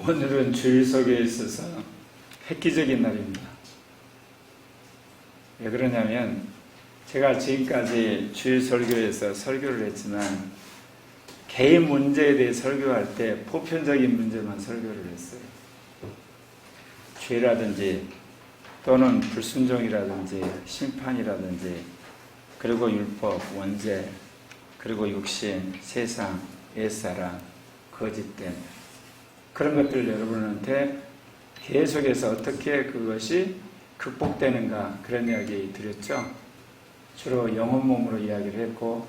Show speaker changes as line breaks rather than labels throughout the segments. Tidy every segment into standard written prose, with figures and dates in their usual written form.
오늘은 주일 설교에 있어서 획기적인 날입니다. 왜 그러냐면 제가 지금까지 주일 설교에서 설교를 했지만 개인 문제에 대해 설교할 때 보편적인 문제만 설교를 했어요. 죄라든지 또는 불순종이라든지 심판이라든지 그리고 율법, 원죄, 그리고 육신, 세상, 옛사람, 거짓됨 그런 것들을 여러분한테 계속해서 어떻게 그것이 극복되는가 그런 이야기 드렸죠. 주로 영혼 몸으로 이야기를 했고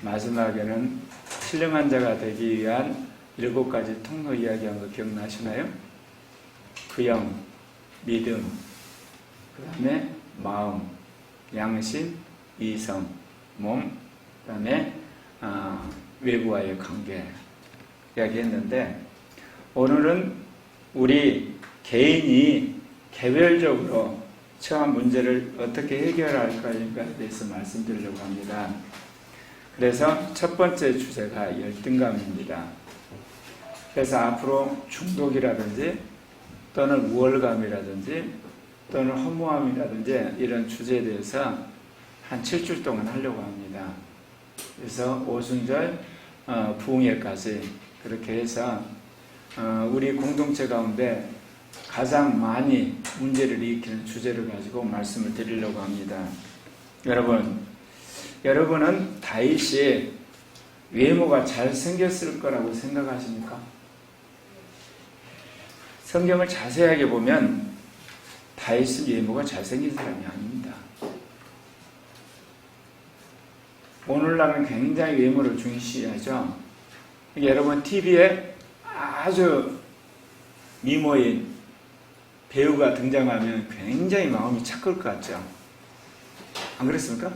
마지막에는 신령한 자가 되기 위한 7가지 통로 이야기한 거 기억나시나요? 그 영, 믿음, 그 다음에 마음, 양심, 이성, 몸, 그 다음에 외부와의 관계 이야기했는데 오늘은 우리 개인이 개별적으로 처한 문제를 어떻게 해결할까에 대해서 말씀드리려고 합니다. 그래서 첫 번째 주제가 열등감입니다. 그래서 앞으로 중독이라든지 또는 우월감이라든지 또는 허무함이라든지 이런 주제에 대해서 한 7주 동안 하려고 합니다. 그래서 오순절 부흥회까지 그렇게 해서 우리 공동체 가운데 가장 많이 문제를 일으키는 주제를 가지고 말씀을 드리려고 합니다. 여러분은 다윗이 외모가 잘생겼을 거라고 생각하십니까? 성경을 자세하게 보면 다윗은 외모가 잘생긴 사람이 아닙니다. 오늘날은 굉장히 외모를 중시하죠. 여러분 TV에 아주 미모인 배우가 등장하면 굉장히 마음이 착할 것 같죠? 안 그랬습니까?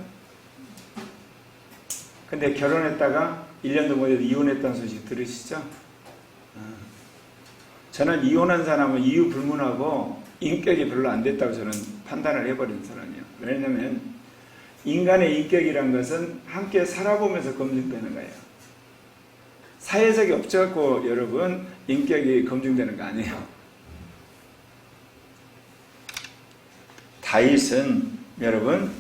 근데 결혼했다가 1년도 못 해도 이혼했다는 소식 들으시죠? 저는 이혼한 사람은 이유 불문하고 인격이 별로 안 됐다고 저는 판단을 해버린 사람이에요. 왜냐하면 인간의 인격이란 것은 함께 살아보면서 검증되는 거예요. 사회적이 없어갖고 여러분 인격이 검증되는 거 아니에요. 다윗은 여러분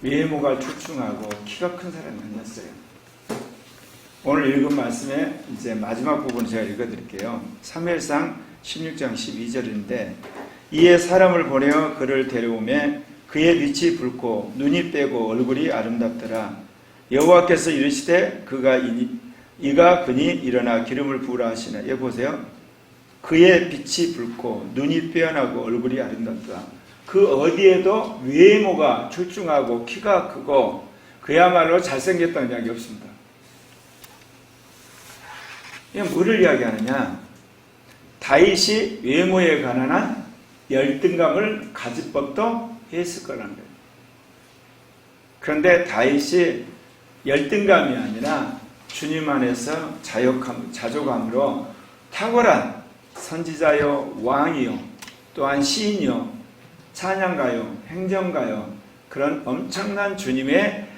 외모가 출중하고 키가 큰 사람이 아니었어요. 오늘 읽은 말씀의 이제 마지막 부분 제가 읽어드릴게요. 사무엘상 16장 12절인데 이에 사람을 보내어 그를 데려오매 그의 빛이 붉고 눈이 빼고 얼굴이 아름답더라. 여호와께서 이르시되 이가 그니 일어나 기름을 부으라 하시나. 여기 보세요. 그의 빛이 붉고 눈이 빼어나고 얼굴이 아름답다. 그 어디에도 외모가 출중하고 키가 크고 그야말로 잘생겼다는 이야기 없습니다. 이게 뭐를 이야기하느냐? 다윗이 외모에 관한 열등감을 가질 법도 했을 거라는 거예요. 그런데 다윗이 열등감이 아니라 주님 안에서 자족함으로 탁월한 선지자요, 왕이요, 또한 시인이요, 찬양가요, 행정가요, 그런 엄청난 주님의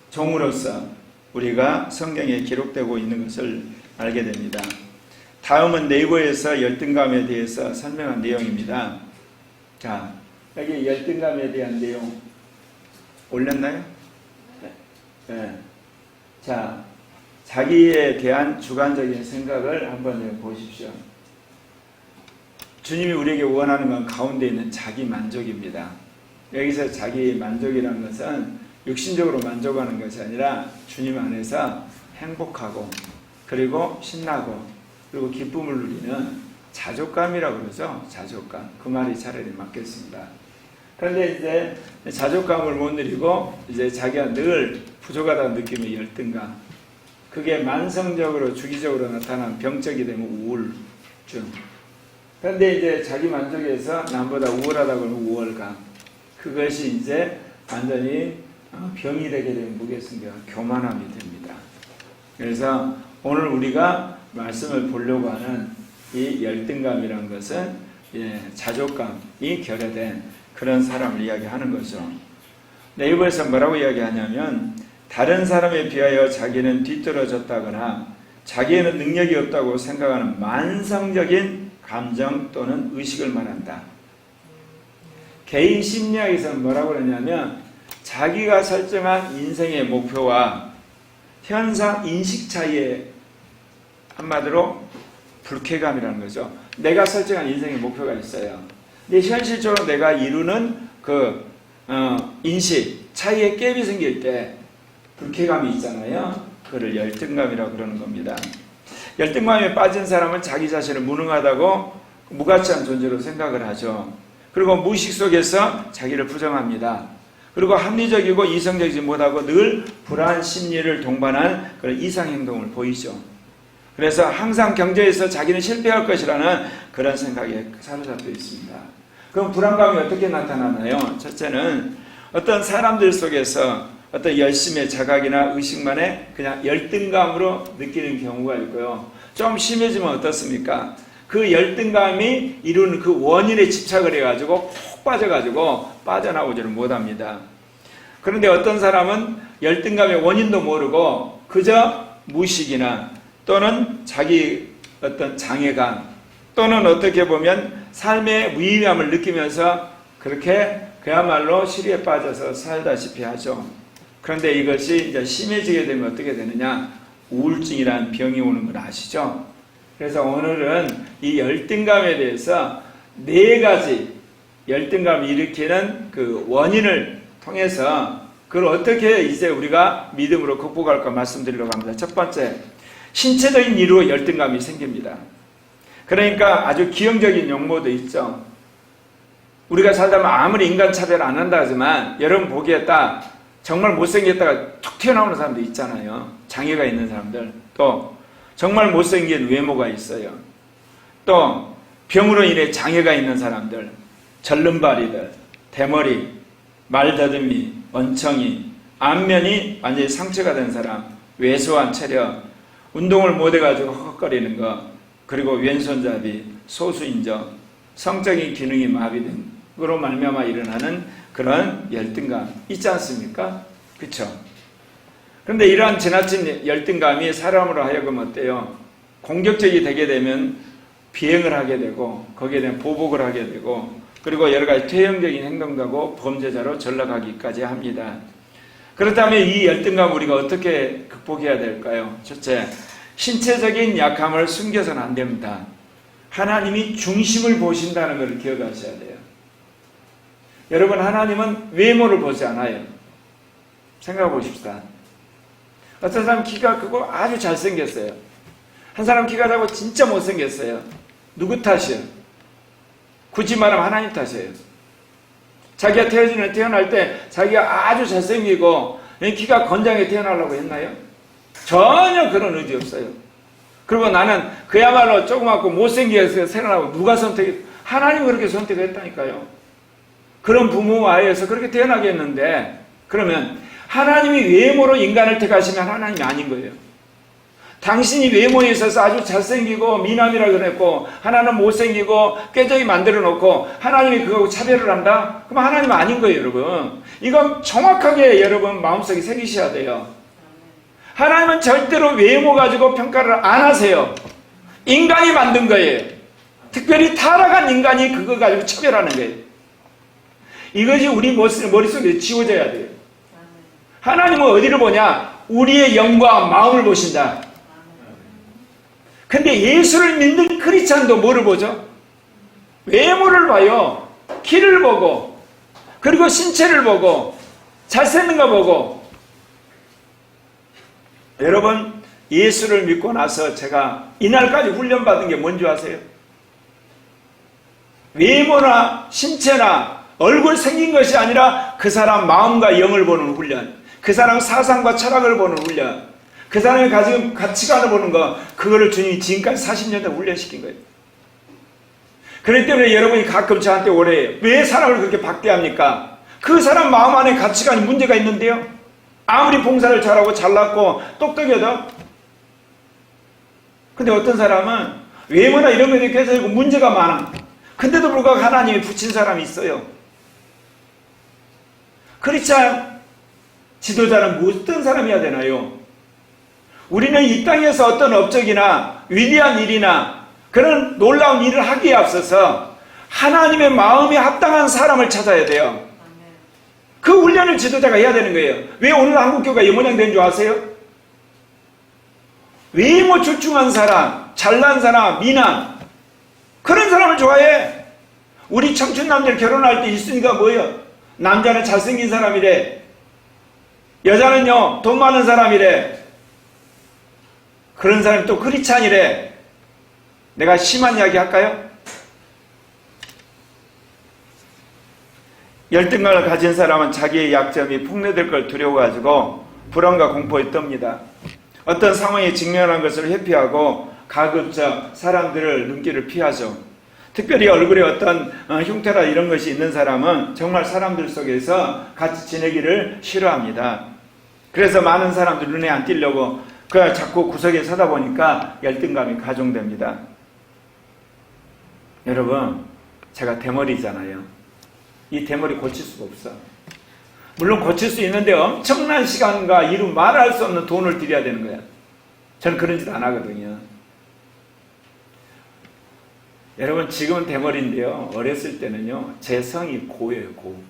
종으로서 우리가 성경에 기록되고 있는 것을 알게 됩니다. 다음은 네이버에서 열등감에 대해서 설명한 내용입니다. 자, 여기 열등감에 대한 내용 올렸나요? 네. 자, 자기에 대한 주관적인 생각을 한번 보십시오. 주님이 우리에게 원하는 건 가운데 있는 자기 만족입니다. 여기서 자기 만족이라는 것은 육신적으로 만족하는 것이 아니라 주님 안에서 행복하고 그리고 신나고 그리고 기쁨을 누리는 자족감이라고 그러죠. 자족감. 그 말이 차라리 맞겠습니다. 그런데 이제 자족감을 못 누리고 이제 자기가 늘 부족하다는 느낌의 열등감. 그게 만성적으로 주기적으로 나타난 병적이 되면 우울증. 그런데 이제 자기 만족에서 남보다 우월하다고 하면 우월감. 그것이 이제 완전히 병이 되게 되면 무게승계가 교만함이 됩니다. 그래서 오늘 우리가 말씀을 보려고 하는 이 열등감이라는 것은 자족감이 결여된 그런 사람을 이야기하는 거죠. 네이버에서 뭐라고 이야기하냐면 다른 사람에 비하여 자기는 뒤떨어졌다거나 자기에는 능력이 없다고 생각하는 만성적인 감정 또는 의식을 말한다. 개인 심리학에서는 뭐라고 그러냐면 자기가 설정한 인생의 목표와 현상 인식 차이에 한마디로 불쾌감이라는 거죠. 내가 설정한 인생의 목표가 있어요. 근데 현실적으로 내가 이루는 인식 차이에 갭이 생길 때 불쾌감이 있잖아요. 그걸 열등감이라고 그러는 겁니다. 열등감에 빠진 사람은 자기 자신을 무능하다고 무가치한 존재로 생각을 하죠. 그리고 무의식 속에서 자기를 부정합니다. 그리고 합리적이고 이성적이지 못하고 늘 불안 심리를 동반한 그런 이상 행동을 보이죠. 그래서 항상 경제에서 자기는 실패할 것이라는 그런 생각에 사로잡혀 있습니다. 그럼 불안감이 어떻게 나타나나요? 첫째는 어떤 사람들 속에서 어떤 열심의 자각이나 의식만에 그냥 열등감으로 느끼는 경우가 있고요. 좀 심해지면 어떻습니까? 그 열등감이 이루는 그 원인에 집착을 해가지고 푹 빠져가지고 빠져나오지를 못합니다. 그런데 어떤 사람은 열등감의 원인도 모르고 그저 무의식이나 또는 자기 어떤 장애감 또는 어떻게 보면 삶의 무의미함을 느끼면서 그렇게 그야말로 시리에 빠져서 살다시피 하죠. 그런데 이것이 이제 심해지게 되면 어떻게 되느냐? 우울증이라는 병이 오는 걸 아시죠? 그래서 오늘은 이 열등감에 대해서 4가지 열등감을 일으키는 그 원인을 통해서 그걸 어떻게 이제 우리가 믿음으로 극복할까 말씀드리려고 합니다. 첫 번째, 신체적인 이유로 열등감이 생깁니다. 그러니까 아주 기형적인 용모도 있죠. 우리가 살다 보면 아무리 인간 차별 안 한다 하지만 여러분 보기에 딱 정말 못생겼다가 툭 튀어나오는 사람도 있잖아요. 장애가 있는 사람들. 또 정말 못생긴 외모가 있어요. 또 병으로 인해 장애가 있는 사람들, 절름발이들, 대머리, 말더듬이, 원청이, 안면이 완전히 상처가 된 사람, 왜소한 체력, 운동을 못해가지고 헉헉거리는 것, 그리고 왼손잡이, 소수인정, 성적인 기능이 마비된 그로 말미암아 일어나는 그런 열등감 있지 않습니까? 그렇죠? 그런데 이러한 지나친 열등감이 사람으로 하여금 어때요? 공격적이 되게 되면 비행을 하게 되고 거기에 대한 보복을 하게 되고 그리고 여러 가지 퇴행적인 행동도 하고 범죄자로 전락하기까지 합니다. 그렇다면 이 열등감 우리가 어떻게 극복해야 될까요? 첫째, 신체적인 약함을 숨겨서는 안 됩니다. 하나님이 중심을 보신다는 것을 기억하셔야 돼요. 여러분, 하나님은 외모를 보지 않아요. 생각해 보십시다. 어떤 사람 키가 크고 아주 잘생겼어요. 한 사람 키가 작고 진짜 못생겼어요. 누구 탓이에요? 굳이 말하면 하나님 탓이에요. 자기가 태어날 때 자기가 아주 잘생기고 키가 건장하게 태어나려고 했나요? 전혀 그런 의지 없어요. 그리고 나는 그야말로 조그맣고 못생겨서 태어나고 누가 하나님이 그렇게 선택했다니까요. 그런 부모와 아이에서 그렇게 태어나게 했는데 그러면 하나님이 외모로 인간을 택하시면 하나님이 아닌 거예요. 당신이 외모에 있어서 아주 잘생기고 미남이라 그랬고 하나는 못생기고 꾀적이 만들어 놓고 하나님이 그거하고 차별을 한다? 그럼 하나님은 아닌 거예요, 여러분. 이건 정확하게 여러분 마음속에 새기셔야 돼요. 하나님은 절대로 외모 가지고 평가를 안 하세요. 인간이 만든 거예요. 특별히 타락한 인간이 그거 가지고 차별하는 거예요. 이것이 우리 머릿속에 지워져야 돼요. 하나님은 어디를 보냐? 우리의 영과 마음을 보신다. 근데 예수를 믿는 크리스찬도 뭐를 보죠? 외모를 봐요. 키를 보고 그리고 신체를 보고 잘생긴 거 보고. 여러분, 예수를 믿고 나서 제가 이날까지 훈련받은 게 뭔지 아세요? 외모나 신체나 얼굴 생긴 것이 아니라 그 사람 마음과 영을 보는 훈련, 그 사람 사상과 철학을 보는 훈련, 그 사람이 가지고 가치관을 보는 거, 그거를 주님이 지금까지 40년 동안 훈련시킨 거예요. 그렇기 때문에 여러분이 가끔 저한테 오래요. 왜 사람을 그렇게 박대합니까? 그 사람 마음 안에 가치관이 문제가 있는데요. 아무리 봉사를 잘하고 잘났고 똑똑해도. 근데 어떤 사람은 외모나 이런 것에 대해서 문제가 많아. 근데도 불구하고 하나님이 붙인 사람이 있어요. 크리스찬 지도자는 어떤 사람이어야 되나요? 우리는 이 땅에서 어떤 업적이나 위대한 일이나 그런 놀라운 일을 하기에 앞서서 하나님의 마음에 합당한 사람을 찾아야 돼요. 그 훈련을 지도자가 해야 되는 거예요. 왜 오늘 한국교회가 이 모양 된 줄 아세요? 외모 출중한 사람, 잘난 사람, 미남, 그런 사람을 좋아해. 우리 청춘 남들 결혼할 때 1순위가 뭐예요? 남자는 잘생긴 사람이래. 여자는요, 돈 많은 사람이래. 그런 사람이 또 크리스찬이래. 내가 심한 이야기 할까요? 열등감을 가진 사람은 자기의 약점이 폭로될 걸 두려워가지고 불안과 공포에 떱니다. 어떤 상황에 직면한 것을 회피하고 가급적 사람들을 눈길을 피하죠. 특별히 얼굴에 어떤 흉터나 이런 것이 있는 사람은 정말 사람들 속에서 같이 지내기를 싫어합니다. 그래서 많은 사람들 눈에 안 띄려고 그 자꾸 구석에 서다 보니까 열등감이 가중됩니다. 여러분, 제가 대머리잖아요. 이 대머리 고칠 수가 없어. 물론 고칠 수 있는데 엄청난 시간과 이루 말할 수 없는 돈을 들여야 되는 거야. 저는 그런 짓 안 하거든요. 여러분, 지금은 대머리인데요, 어렸을 때는요, 제 성이 고예요, 고.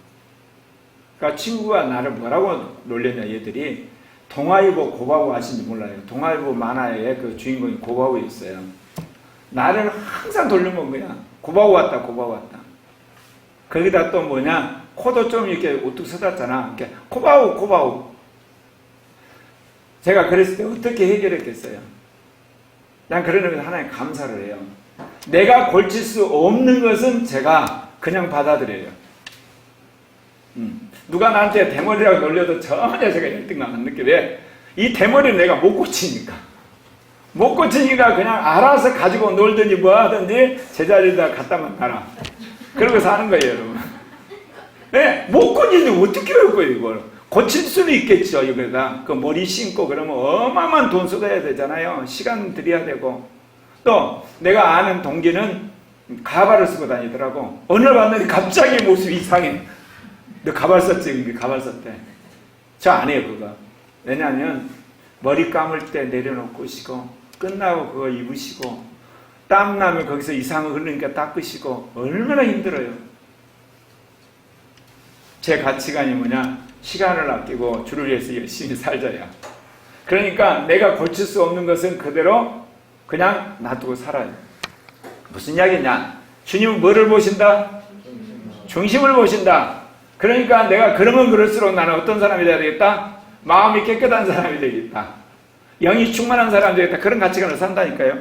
그러니까 친구가 나를 뭐라고 놀렸냐, 얘들이. 동아일보 고바우 아신지 몰라요. 동아일보 만화에 그 주인공이 고바우 있어요. 나를 항상 돌려먹은 거야. 고바우 왔다, 고바우 왔다. 거기다 또 뭐냐, 코도 좀 이렇게 우뚝 서졌잖아. 이렇게 고바우, 고바우. 제가 그랬을 때 어떻게 해결했겠어요? 난 그런 의미에서 하나님 감사를 해요. 내가 고칠 수 없는 것은 제가 그냥 받아들여요. 누가 나한테 대머리라고 놀려도 전혀 제가 열등감 안 느껴. 왜? 이 대머리는 내가 못 고치니까. 못 고치니까 그냥 알아서 가지고 놀든지 뭐 하든지 제자리에다 갖다만 놔라. 그러고 사는 거예요, 여러분. 네, 못 고치는데 어떻게 할 거예요, 이걸. 고칠 수는 있겠죠, 이거다. 그 머리 심고 그러면 어마어마한 돈 쏟아야 되잖아요. 시간 들여야 되고. 또 내가 아는 동기는 가발을 쓰고 다니더라고. 어느 날 봤더니 갑자기 모습이 이상해. 너 가발 썼지? 가발 썼대. 저 안 해요, 그거. 왜냐하면 머리 감을 때 내려놓고 쉬고 끝나고 그거 입으시고 땀 나면 거기서 이상한 거 흐르니까 닦으시고 얼마나 힘들어요. 제 가치관이 뭐냐? 시간을 아끼고 주를 위해서 열심히 살자야. 그러니까 내가 고칠 수 없는 것은 그대로 그냥 놔두고 살아요. 무슨 이야기냐? 주님은 뭐를 보신다? 중심을 보신다. 그러니까 내가 그러면 그럴수록 나는 어떤 사람이 돼야 되겠다? 마음이 깨끗한 사람이 되겠다. 영이 충만한 사람이 되겠다. 그런 가치관을 산다니까요.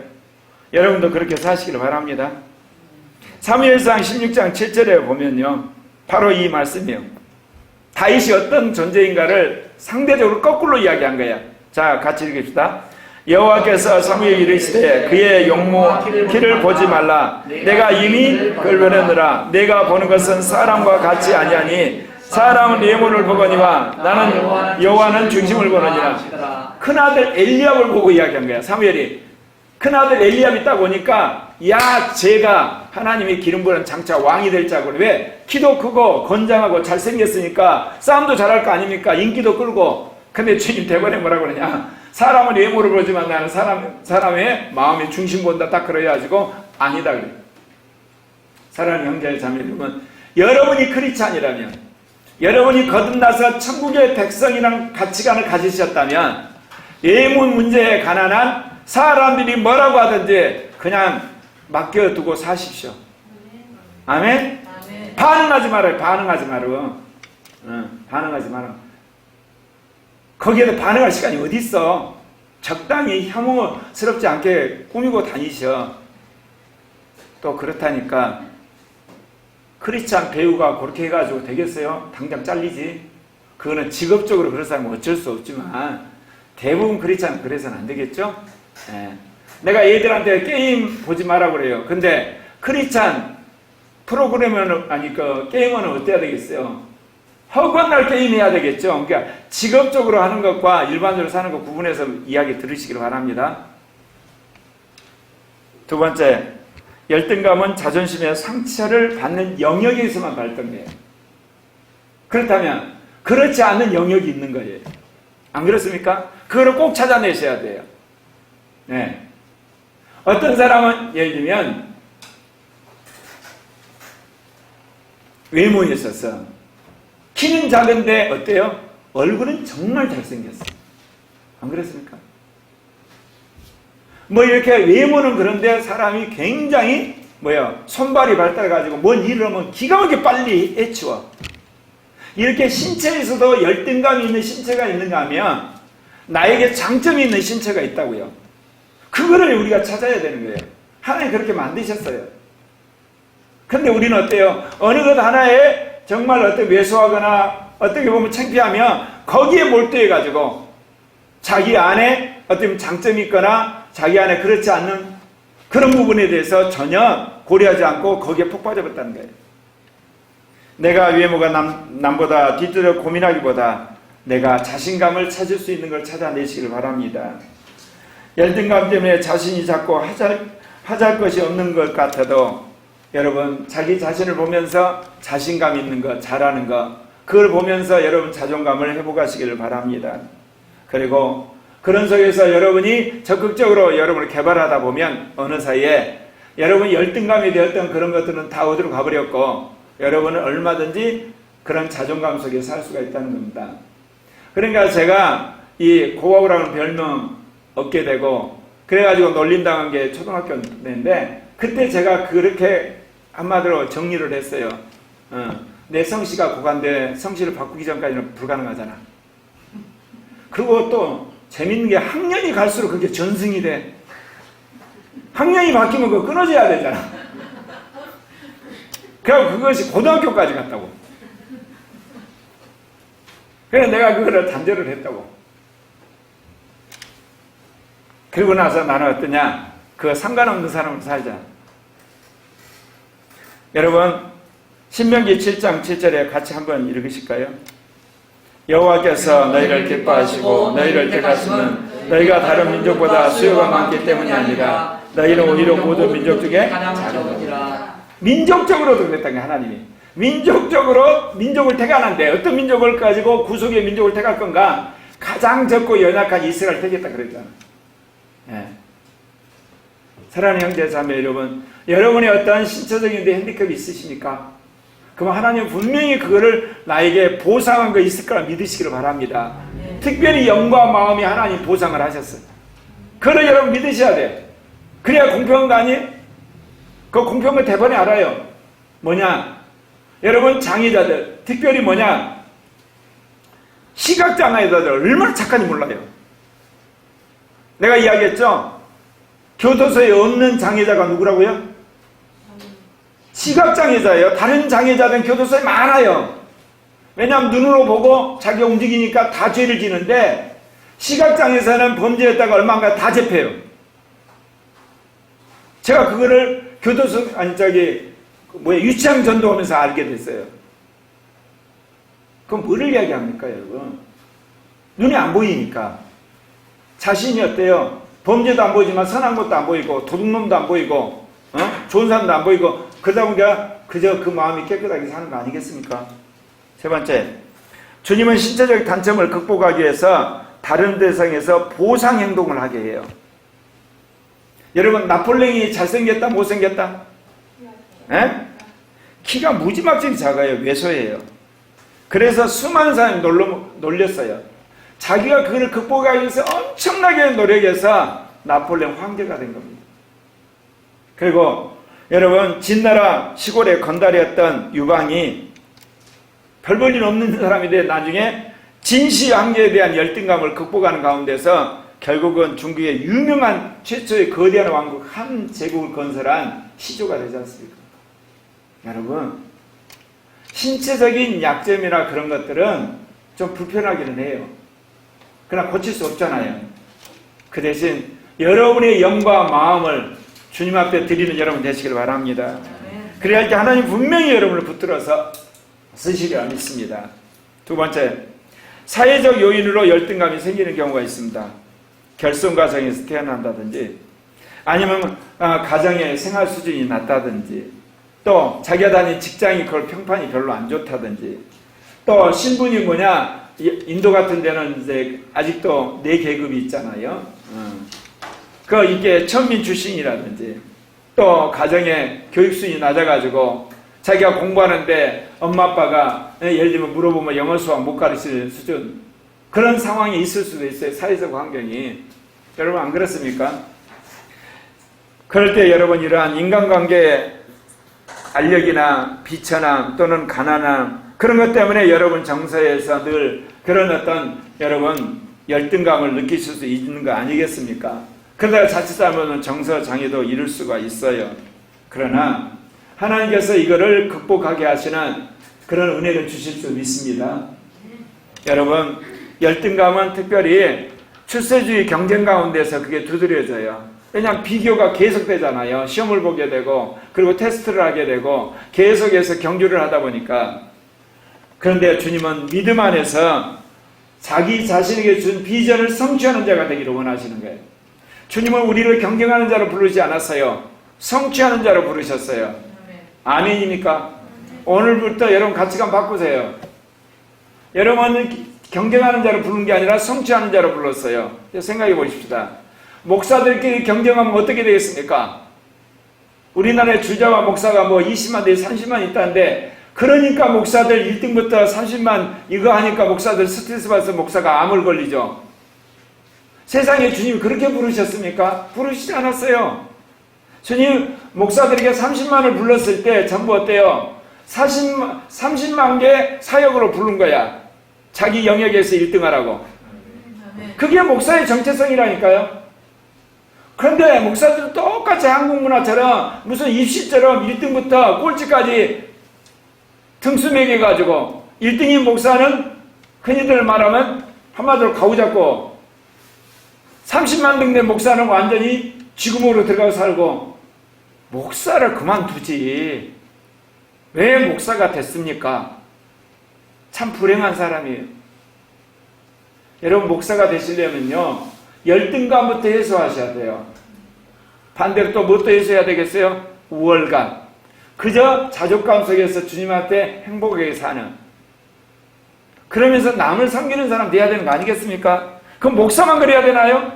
여러분도 그렇게 사시기를 바랍니다. 사무엘상 16장 7절에 보면요, 바로 이 말씀이에요. 다윗이 어떤 존재인가를 상대적으로 거꾸로 이야기한 거야. 자, 같이 읽읍시다. 여호와께서 사무엘에게 이르시되 그의 용모 키를 보지 말라. 내가 이미 그를 보냈느라. 내가 보는 것은 사람과 같이 아니하니 사람은 외모를 보거니와 나는 여호와는 중심을 보느니라. 큰아들 엘리압을 보고 이야기한 거야. 사무엘이 큰아들 엘리압이 딱 오니까 야, 제가 하나님이 기름 부은 장차 왕이 될 자고로. 왜? 키도 크고 건장하고 잘생겼으니까 싸움도 잘할 거 아닙니까? 인기도 끌고. 근데 주님 대번에 뭐라고 그러냐? 사람은 외모를 보지만 나는 사람의 마음의 중심 본다. 딱 그래가지고 아니다 그래. 사랑하는 형제 자매 여러분, 여러분이 크리스찬이라면, 여러분이 거듭나서 천국의 백성이라는 가치관을 가지셨다면 외모 문제에 관한 사람들이 뭐라고 하든지 그냥 맡겨두고 사십시오. 아멘? 아멘. 반응하지 말아요. 반응하지 말아요. 반응하지 말아요. 거기에도 반응할 시간이 어디 있어? 적당히 혐오스럽지 않게 꾸미고 다니셔. 또 그렇다니까 크리스찬 배우가 그렇게 해가지고 되겠어요? 당장 잘리지. 그거는 직업적으로 그런 사람은 어쩔 수 없지만 대부분 크리스찬은 그래서는 안 되겠죠? 네. 내가 애들한테 게임 보지 마라 그래요. 근데 크리스찬 프로그래머는 아니 그 게이머는 어때야 되겠어요? 허구한 날 게임해야 되겠죠. 그러니까 직업적으로 하는 것과 일반적으로 사는 것 구분해서 이야기 들으시길 바랍니다. 두 번째, 열등감은 자존심의 상처를 받는 영역에서만 발동돼요. 그렇다면 그렇지 않은 영역이 있는 거예요. 안 그렇습니까? 그거를 꼭 찾아내셔야 돼요. 네. 어떤 사람은 예를 들면 외모에 있어서 키는 작은데 어때요? 얼굴은 정말 잘생겼어요. 안 그렇습니까? 뭐 이렇게 외모는 그런데 사람이 굉장히 손발이 발달해가지고 뭔 일을 하면 기가 막히게 빨리 해치워. 이렇게 신체에서도 열등감이 있는 신체가 있는가 하면 나에게 장점이 있는 신체가 있다고요. 그거를 우리가 찾아야 되는 거예요. 하나님 그렇게 만드셨어요. 근데 우리는 어때요? 어느 것 하나에 정말 어떻게 왜소하거나 어떻게 보면 창피하면 거기에 몰두해가지고 자기 안에 어떤 장점이 있거나 자기 안에 그렇지 않는 그런 부분에 대해서 전혀 고려하지 않고 거기에 푹 빠져버렸다는 거예요. 내가 외모가 남보다 뒤뜰어 고민하기보다 내가 자신감을 찾을 수 있는 걸 찾아내시길 바랍니다. 열등감 때문에 자신이 자꾸 하잘 것이 없는 것 같아도 여러분 자기 자신을 보면서 자신감 있는 것, 잘하는 것 그걸 보면서 여러분 자존감을 회복하시기를 바랍니다. 그리고 그런 속에서 여러분이 적극적으로 여러분을 개발하다 보면 어느 사이에 여러분이 열등감이 되었던 그런 것들은 다 어디로 가버렸고 여러분은 얼마든지 그런 자존감 속에 살 수가 있다는 겁니다. 그러니까 제가 이 고바우라는 별명 얻게 되고 그래가지고 놀림당한 게 초등학교 때인데 그때 제가 그렇게 한마디로 정리를 했어요. 내 성씨가 고간데 성씨를 바꾸기 전까지는 불가능하잖아. 그리고 또 재밌는 게 학년이 갈수록 그게 전승이 돼. 학년이 바뀌면 그거 끊어져야 되잖아. 그래서 그것이 고등학교까지 갔다고. 그래서 내가 그거를 단절을 했다고. 그리고 나서 나는 어떠냐? 그 상관없는 사람으로 살자. 여러분 신명기 7장 7절에 같이 한번 읽으실까요? 여호와께서 너희를 기뻐하시고 너희를 택하심은 너희가 다른 민족보다 수요가 많기 때문이 아니라 너희는 오히려 모든 민족 중에 작으니라. 민족적으로도 그랬다는 게 하나님이. 민족적으로 민족을 택하는데 어떤 민족을 가지고 구속의 민족을 택할 건가? 가장 적고 연약한 이스라엘 택했다 그랬잖아. 예. 사랑하는 형제 자매 여러분, 여러분의 어떠한 신체적인 데 핸디캡이 있으십니까? 그럼 하나님 분명히 그거를 나에게 보상한 거 있을 거라 믿으시기를 바랍니다. 특별히 영과 마음이 하나님 보상을 하셨어요. 그걸 여러분 믿으셔야 돼요. 그래야 공평한 거 아니에요? 그 공평한 거 대번에 알아요. 뭐냐? 여러분 장애자들 특별히 뭐냐? 시각장애자들 얼마나 착한지 몰라요. 내가 이야기했죠? 교도소에 없는 장애자가 누구라고요? 시각장애자예요. 다른 장애자들은 교도소에 많아요. 왜냐하면 눈으로 보고 자기가 움직이니까 다 죄를 지는데 시각장애자는 범죄했다가 얼마인가 다 잡혀요. 제가 그거를 교도소 유치원 전도하면서 알게 됐어요. 그럼 뭐를 이야기합니까 여러분? 눈이 안 보이니까 자신이 어때요? 범죄도 안 보이지만 선한 것도 안 보이고 도둑놈도 안 보이고 좋은 사람도 안 보이고 그러다 보니까 그저 그 마음이 깨끗하게 사는 거 아니겠습니까? 세 번째, 주님은 신체적 단점을 극복하기 위해서 다른 대상에서 보상 행동을 하게 해요. 여러분 나폴레옹이 잘생겼다 못생겼다? 에? 키가 무지막지하게 작아요. 왜소해요. 그래서 수많은 사람이 놀렸어요. 자기가 그걸 극복하기 위해서 엄청나게 노력해서 나폴레옹 황제가 된 겁니다. 그리고 여러분 진나라 시골에 건달이었던 유방이 별 볼 일 없는 사람인데 나중에 진시 황제에 대한 열등감을 극복하는 가운데서 결국은 중국의 유명한 최초의 거대한 왕국 한 제국을 건설한 시조가 되지 않습니까? 여러분 신체적인 약점이나 그런 것들은 좀 불편하기는 해요. 그러나 고칠 수 없잖아요. 그 대신 여러분의 영과 마음을 주님 앞에 드리는 여러분 되시길 바랍니다. 그래야 할 때 하나님 분명히 여러분을 붙들어서 쓰시리라 믿습니다. 두 번째, 사회적 요인으로 열등감이 생기는 경우가 있습니다. 결손 가정에서 태어난다든지 아니면 가정의 생활 수준이 낮다든지 또 자기가 다니는 직장이 그걸 평판이 별로 안 좋다든지 또 신분이 인도 같은 데는 이제 아직도 4계급이 있잖아요. 그 이게 천민 출신이라든지 또 가정에 교육 수준이 낮아가지고 자기가 공부하는데 엄마 아빠가 예를 들면 물어보면 영어 수학 못 가르치는 수준, 그런 상황이 있을 수도 있어요. 사회적 환경이. 여러분 안 그렇습니까? 그럴 때 여러분 이러한 인간관계의 알력이나 비천함 또는 가난함, 그런 것 때문에 여러분 정서에서 늘 그런 어떤 여러분 열등감을 느끼실 수 있는 거 아니겠습니까? 그러다가 자칫 잘못하면 정서 장애도 이룰 수가 있어요. 그러나 하나님께서 이거를 극복하게 하시는 그런 은혜를 주실 줄 믿습니다. 여러분, 열등감은 특별히 출세주의 경쟁 가운데서 그게 두드려져요. 왜냐하면 비교가 계속되잖아요. 시험을 보게 되고 그리고 테스트를 하게 되고 계속해서 경주를 하다 보니까. 그런데 주님은 믿음 안에서 자기 자신에게 준 비전을 성취하는 자가 되기를 원하시는 거예요. 주님은 우리를 경쟁하는 자로 부르지 않았어요. 성취하는 자로 부르셨어요. 아멘입니까? 오늘부터 여러분 가치관 바꾸세요. 여러분은 경쟁하는 자로 부르는 게 아니라 성취하는 자로 불렀어요. 생각해 보십시다. 목사들끼리 경쟁하면 어떻게 되겠습니까? 우리나라의 주자와 목사가 뭐 20만 대 30만 있다는데, 그러니까 목사들 1등부터 30만 이거 하니까 목사들 스트레스 받아서 목사가 암을 걸리죠. 세상에 주님이 그렇게 부르셨습니까? 부르시지 않았어요. 주님 목사들에게 30만을 불렀을 때 전부 어때요? 30만 개 사역으로 부른 거야. 자기 영역에서 1등하라고. 그게 목사의 정체성이라니까요. 그런데 목사들은 똑같이 한국 문화처럼 무슨 입시처럼 1등부터 꼴찌까지 등수 매겨가지고 1등인 목사는 흔히들 말하면 한마디로 가오잡고, 30만 등 된 목사는 완전히 쥐구멍으로 들어가서 살고, 목사를 그만두지 왜 목사가 됐습니까? 참 불행한 사람이에요. 여러분 목사가 되시려면요 열등감부터 해소하셔야 돼요. 반대로 또 뭐 또 해소해야 되겠어요? 우월감. 그저 자족감 속에서 주님한테 행복하게 사는, 그러면서 남을 섬기는 사람 돼야 되는 거 아니겠습니까? 그럼 목사만 그래야 되나요?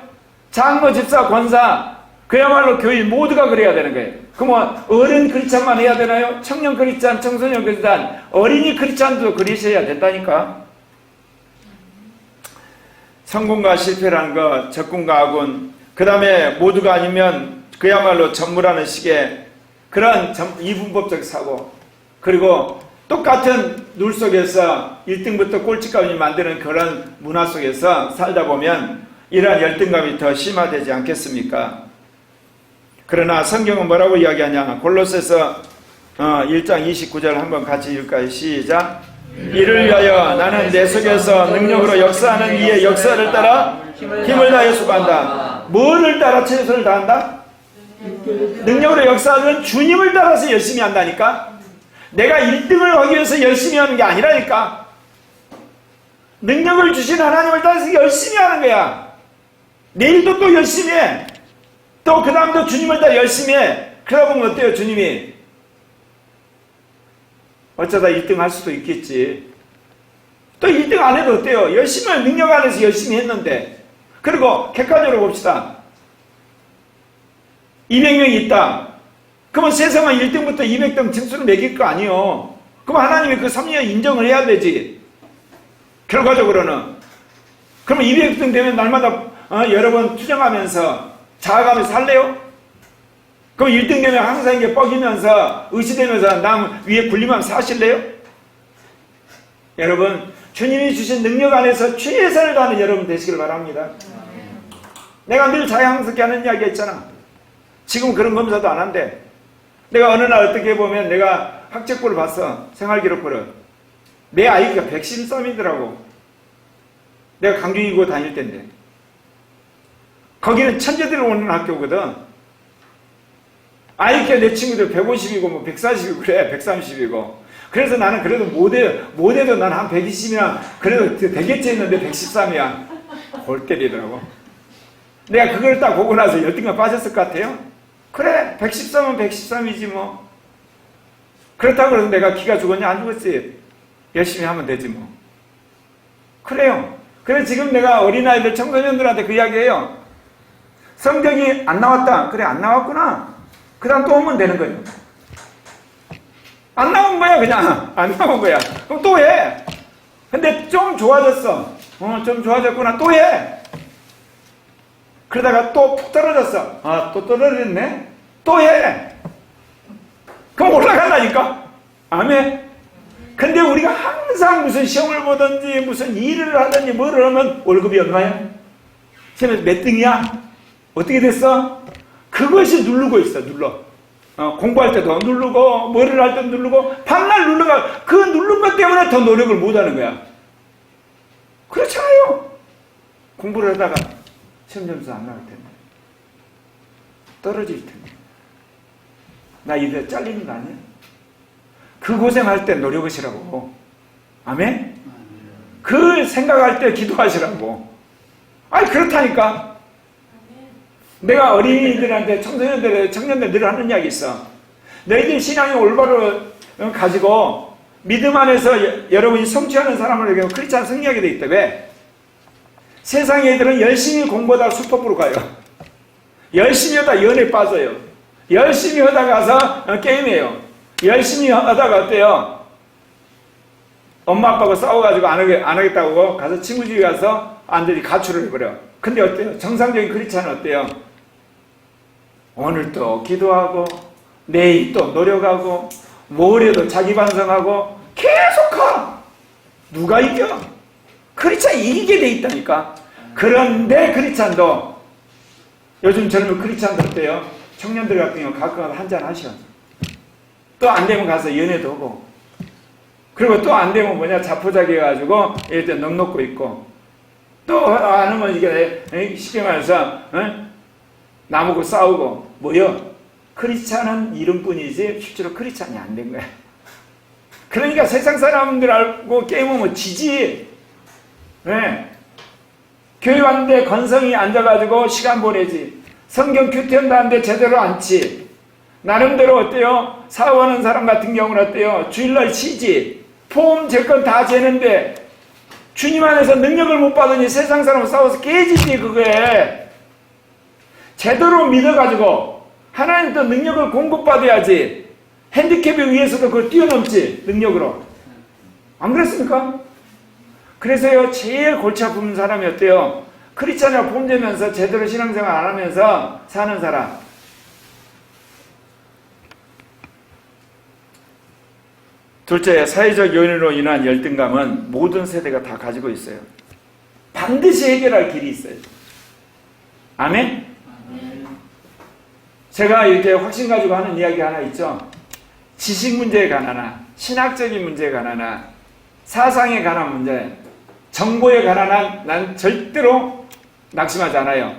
장로, 집사, 권사, 그야말로 교인 모두가 그래야 되는 거예요. 그럼 어른 크리스찬만 해야 되나요? 청년 크리스찬, 청소년 크리스찬, 어린이 크리스찬도 그리셔야 된다니까. 성공과 실패라는 것, 적군과 아군, 그 다음에 모두가 아니면 그야말로 전무라는 식의 그런 이분법적 사고, 그리고 똑같은 룰 속에서 1등부터 꼴찌까지 만드는 그런 문화 속에서 살다 보면 이러한 열등감이 더 심화되지 않겠습니까? 그러나 성경은 뭐라고 이야기하냐? 골로새서 1장 29절 한번 같이 읽을까요? 시작. 이를 위하여 나는 내 속에서 능력으로 역사하는 이의 역사를 따라 힘을 다해 수고한다. 뭐를 따라 최선을 다한다? 능력으로 역사하는 주님을 따라서 열심히 한다니까. 내가 1등을 하기 위해서 열심히 하는 게 아니라니까. 능력을 주신 하나님을 따라서 열심히 하는 거야. 내일도 또 열심히 해. 또 그 다음도 주님을 따라 열심히 해. 그러다 보면 어때요? 주님이 어쩌다 1등 할 수도 있겠지. 또 1등 안 해도 어때요? 열심히 할 능력 안에서 열심히 했는데. 그리고 객관적으로 봅시다. 200명이 있다. 그러면 세상은 1등부터 200등 점수를 매길 거 아니에요. 그럼 하나님이 그 섭리를 인정을 해야 되지. 결과적으로는. 그러면 200등 되면 날마다 여러 번 투정하면서 자아가면서 살래요? 그럼 1등 되면 항상 이게 뻐기면서 의시되면서 남 위에 굴리면 사실래요? 여러분 주님이 주신 능력 안에서 최선을 다하는 여러분 되시길 바랍니다. 내가 늘 자양스럽게 하는 이야기 했잖아. 지금 그런 검사도 안 한대. 내가 어느 날 어떻게 보면 내가 학책부를 봤어. 생활기록부를. 내 아이가 113이더라고. 내가 강주이고 다닐 때인데. 거기는 천재들이 오는 학교거든. 아이가 내 친구들 150이고 뭐 140이고 그래. 130이고. 그래서 나는 그래도 못해도 난 한 120이나 그래도 되겠지 했는데 113이야. 골 때리더라고. 내가 그걸 딱 보고 나서 열등감 빠졌을 것 같아요. 그래 113은 113이지 뭐. 그렇다고 해서 내가 기가 죽었냐? 안 죽었지. 열심히 하면 되지 뭐. 그래요. 그래서 지금 내가 어린아이들, 청소년들한테 그 이야기해요. 성적이 안 나왔다. 그래, 안 나왔구나. 그 다음 또 오면 되는 거예요. 안 나온 거야, 그냥. 안 나온 거야. 그럼 또 해. 근데 좀 좋아졌어. 좀 좋아졌구나. 또 해. 그러다가 또 푹 떨어졌어. 또 떨어졌네? 또 해. 그럼 올라간다니까? 아멘. 근데 우리가 항상 무슨 시험을 보든지 무슨 일을 하든지 뭐를 하면 월급이 얼마야? 시험에서 몇 등이야? 어떻게 됐어? 그것이 누르고 있어, 눌러. 공부할 때도 누르고, 뭐를 할 때 누르고, 밤날 누르가, 그 누른 것 때문에 더 노력을 못 하는 거야. 그렇잖아요. 공부를 하다가 시험 점수 안 나올 텐데. 떨어질 텐데. 나 이제 잘리는 거 아니야? 그 고생할 때 노력하시라고. 아멘? 그 생각할 때 기도하시라고. 아니, 그렇다니까. 내가 어린이들한테 청년들 늘 하는 이야기 있어. 너희들 신앙이 올바로 가지고 믿음 안에서 여러분이 성취하는 사람을 얘기하면 크리스찬 승리하게 돼 있다. 왜? 세상 애들은 열심히 공부하다가 수법으로 가요. 열심히 하다 연애에 빠져요. 열심히 하다가 가서 게임해요. 열심히 하다가 어때요? 엄마 아빠가 싸워가지고 안 하겠다고 가서 친구 집에 가서 안들이 가출을 해버려. 근데 어때요? 정상적인 크리스찬은 어때요? 오늘 또 기도하고 내일 또 노력하고 모레도 자기 반성하고 계속 가. 누가 이겨? 크리스찬이 이기게 돼 있다니까. 그런데 크리스찬도 요즘 젊은 크리스찬들 어때요? 청년들 같은 경우 가끔 한잔 하셔. 또 안 되면 가서 연애도 하고. 그리고 또 안 되면 뭐냐, 자포자기 해가지고 일단 넋 놓고 있고. 또 안 하면 이게 쉽게 말해서 나무고 싸우고. 뭐요? 크리스찬은 이름뿐이지 실제로 크리스찬이 안 된 거야. 그러니까 세상 사람들 알고 게임하면 지지. 네. 교회 왔는데 건성이 앉아가지고 시간 보내지. 성경 큐티한다 하는데 제대로 앉지. 나름대로 어때요? 사업하는 사람 같은 경우는 어때요? 주일날 쉬지. 포함 제건 다 재는데 주님 안에서 능력을 못 받으니 세상 사람하고 싸워서 깨지지. 그거에 제대로 믿어가지고 하나님도 능력을 공급받아야지. 핸디캡에 의해서도 그걸 뛰어넘지. 능력으로. 안 그랬습니까? 그래서요, 제일 골치 아픈 사람이 어때요? 크리스찬이라 폼되면서 제대로 신앙생활 안 하면서 사는 사람. 둘째, 사회적 요인으로 인한 열등감은 모든 세대가 다 가지고 있어요. 반드시 해결할 길이 있어요. 아멘? 제가 이렇게 확신 가지고 하는 이야기 하나 있죠. 지식 문제에 관하나, 신학적인 문제에 관하나, 사상에 관한 문제, 정보에 관한 난 절대로 낙심하지 않아요.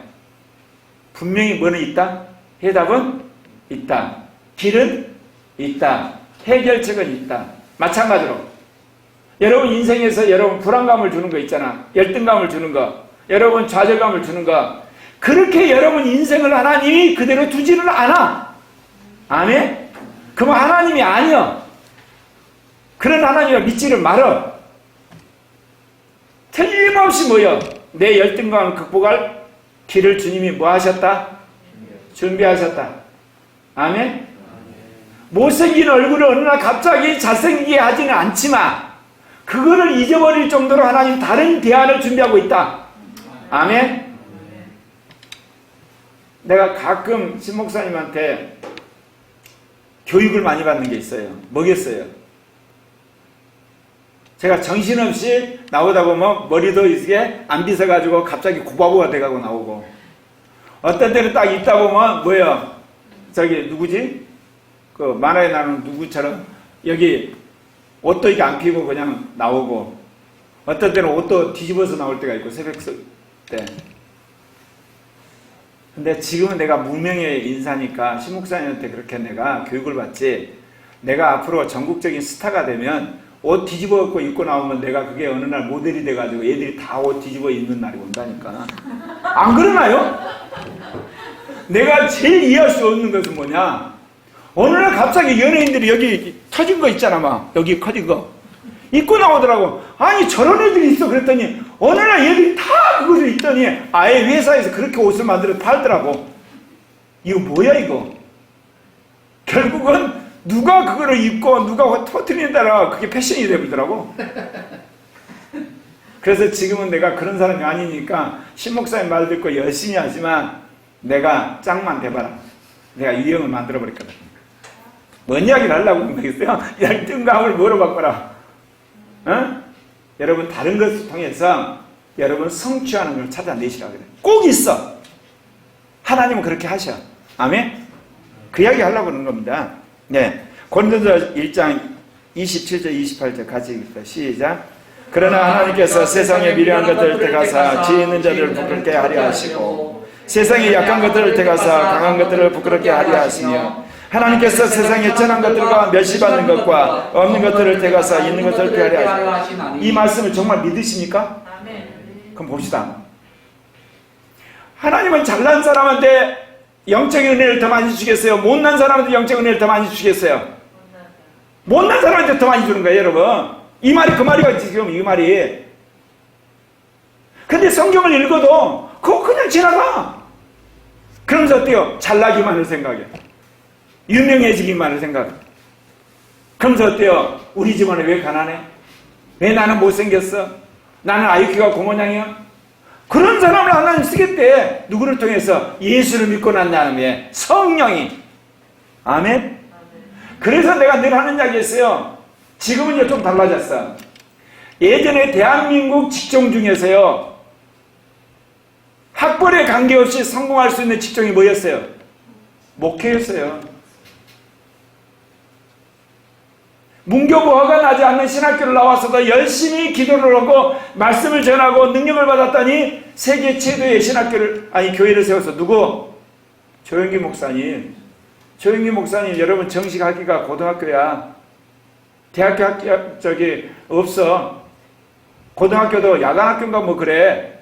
분명히 뭐는 있다? 해답은 있다. 길은 있다. 해결책은 있다. 마찬가지로 여러분 인생에서 여러분 불안감을 주는 거 있잖아. 열등감을 주는 거, 여러분 좌절감을 주는 거, 그렇게 여러분 인생을 하나님이 그대로 두지를 않아. 아멘? 그럼 하나님이 아니여. 그런 하나님을 믿지를 말어. 틀림없이 뭐여? 내 열등감을 극복할 길을 주님이 뭐 하셨다? 준비하셨다. 아멘? 못생긴 얼굴을 어느 날 갑자기 잘생기게 하지는 않지만 그거를 잊어버릴 정도로 하나님 다른 대안을 준비하고 있다. 아멘? 내가 가끔 신목사님한테 교육을 많이 받는 게 있어요. 뭐겠어요? 제가 정신없이 나오다 보면 머리도 이게 안 빗어가지고 갑자기 고바보가 돼가고 나오고, 어떤 때는 딱 있다 보면 뭐야, 저기 누구지? 그 만화에 나오는 누구처럼 여기 옷도 이게 안 피고 그냥 나오고, 어떤 때는 옷도 뒤집어서 나올 때가 있고, 새벽 때. 근데 지금은 내가 무명의 인사니까 신목사님한테 그렇게 내가 교육을 받지, 내가 앞으로 전국적인 스타가 되면 옷 뒤집어 갖고 입고 나오면 내가 그게 어느 날 모델이 돼가지고 애들이 다 옷 뒤집어 입는 날이 온다니까. 안 그러나요? 내가 제일 이해할 수 없는 것은 뭐냐, 어느 날 갑자기 연예인들이 여기 터진 거 있잖아, 막 여기 커진 거, 입고 나오더라고. 아니 저런 애들이 있어. 그랬더니 어느 날 얘들이 다 그것을 입더니 아예 회사에서 그렇게 옷을 만들어 팔더라고. 이거 뭐야 이거. 결국은 누가 그거를 입고 누가 터트리는 따라 그게 패션이 되더라고. 그래서 지금은 내가 그런 사람이 아니니까 신목사님 말 듣고 열심히 하지만 내가 짱만 돼봐라. 내가 유형을 만들어 버렸거든. 뭔 이야기를 하려고 모르겠어요. 그냥 뜬감을 뭐로 바꿔라. 어? 여러분 다른 것을 통해서 여러분 성취하는 걸 찾아내시라고 그래. 꼭 있어. 하나님은 그렇게 하셔. 아멘? 그 이야기 하려고 그러는 겁니다. 네. 고린도서 1장 27절 28절 같이 읽읍시다. 시작. 그러나 하나님께서 세상에 미련한 것들을 택하사 지혜 있는 자들을 부끄럽게 하려 하시고 세상에 약한 것들을 택하사 강한 것들을 부끄럽게 하려 하시며 하나님께서 세상에 천한 것들과 멸시받는 것과 없는 것들을 택하사 있는 것들을 피하려 하시니 이 말씀을 정말 믿으십니까? 그럼 봅시다. 하나님은 잘난 사람한테 영적인 은혜를 더 많이 주시겠어요? 못난 사람한테 영적인 은혜를 더 많이 주시겠어요? 못난 사람한테 더 많이 주는 거예요, 여러분. 이 말이 그 말이가 지금 이 말이. 근데 성경을 읽어도 그거 그냥 지나가. 그러면서 어때요? 잘나기만을 생각해. 유명해지기만을 생각해. 그러면서 어때요? 우리 집안에 왜 가난해? 왜 나는 못생겼어? 나는 IQ가 그 모양이야? 그런 사람을 하나님 쓰겠대. 누구를 통해서? 예수를 믿고 난 다음에 성령이. 아멘? 그래서 내가 늘 하는 이야기 했어요. 지금은 좀 달라졌어. 예전에 대한민국 직종 중에서요, 학벌에 관계없이 성공할 수 있는 직종이 뭐였어요? 목회였어요. 문교부허가 나지 않는 신학교를 나와서도 열심히 기도를 하고 말씀을 전하고 능력을 받았더니 세계 최대의 신학교를, 아니 교회를 세워서 누구? 조영기 목사님. 조영기 목사님 여러분 정식 학기가 고등학교야. 대학교 저기 없어. 고등학교도 야간학교인가 뭐 그래.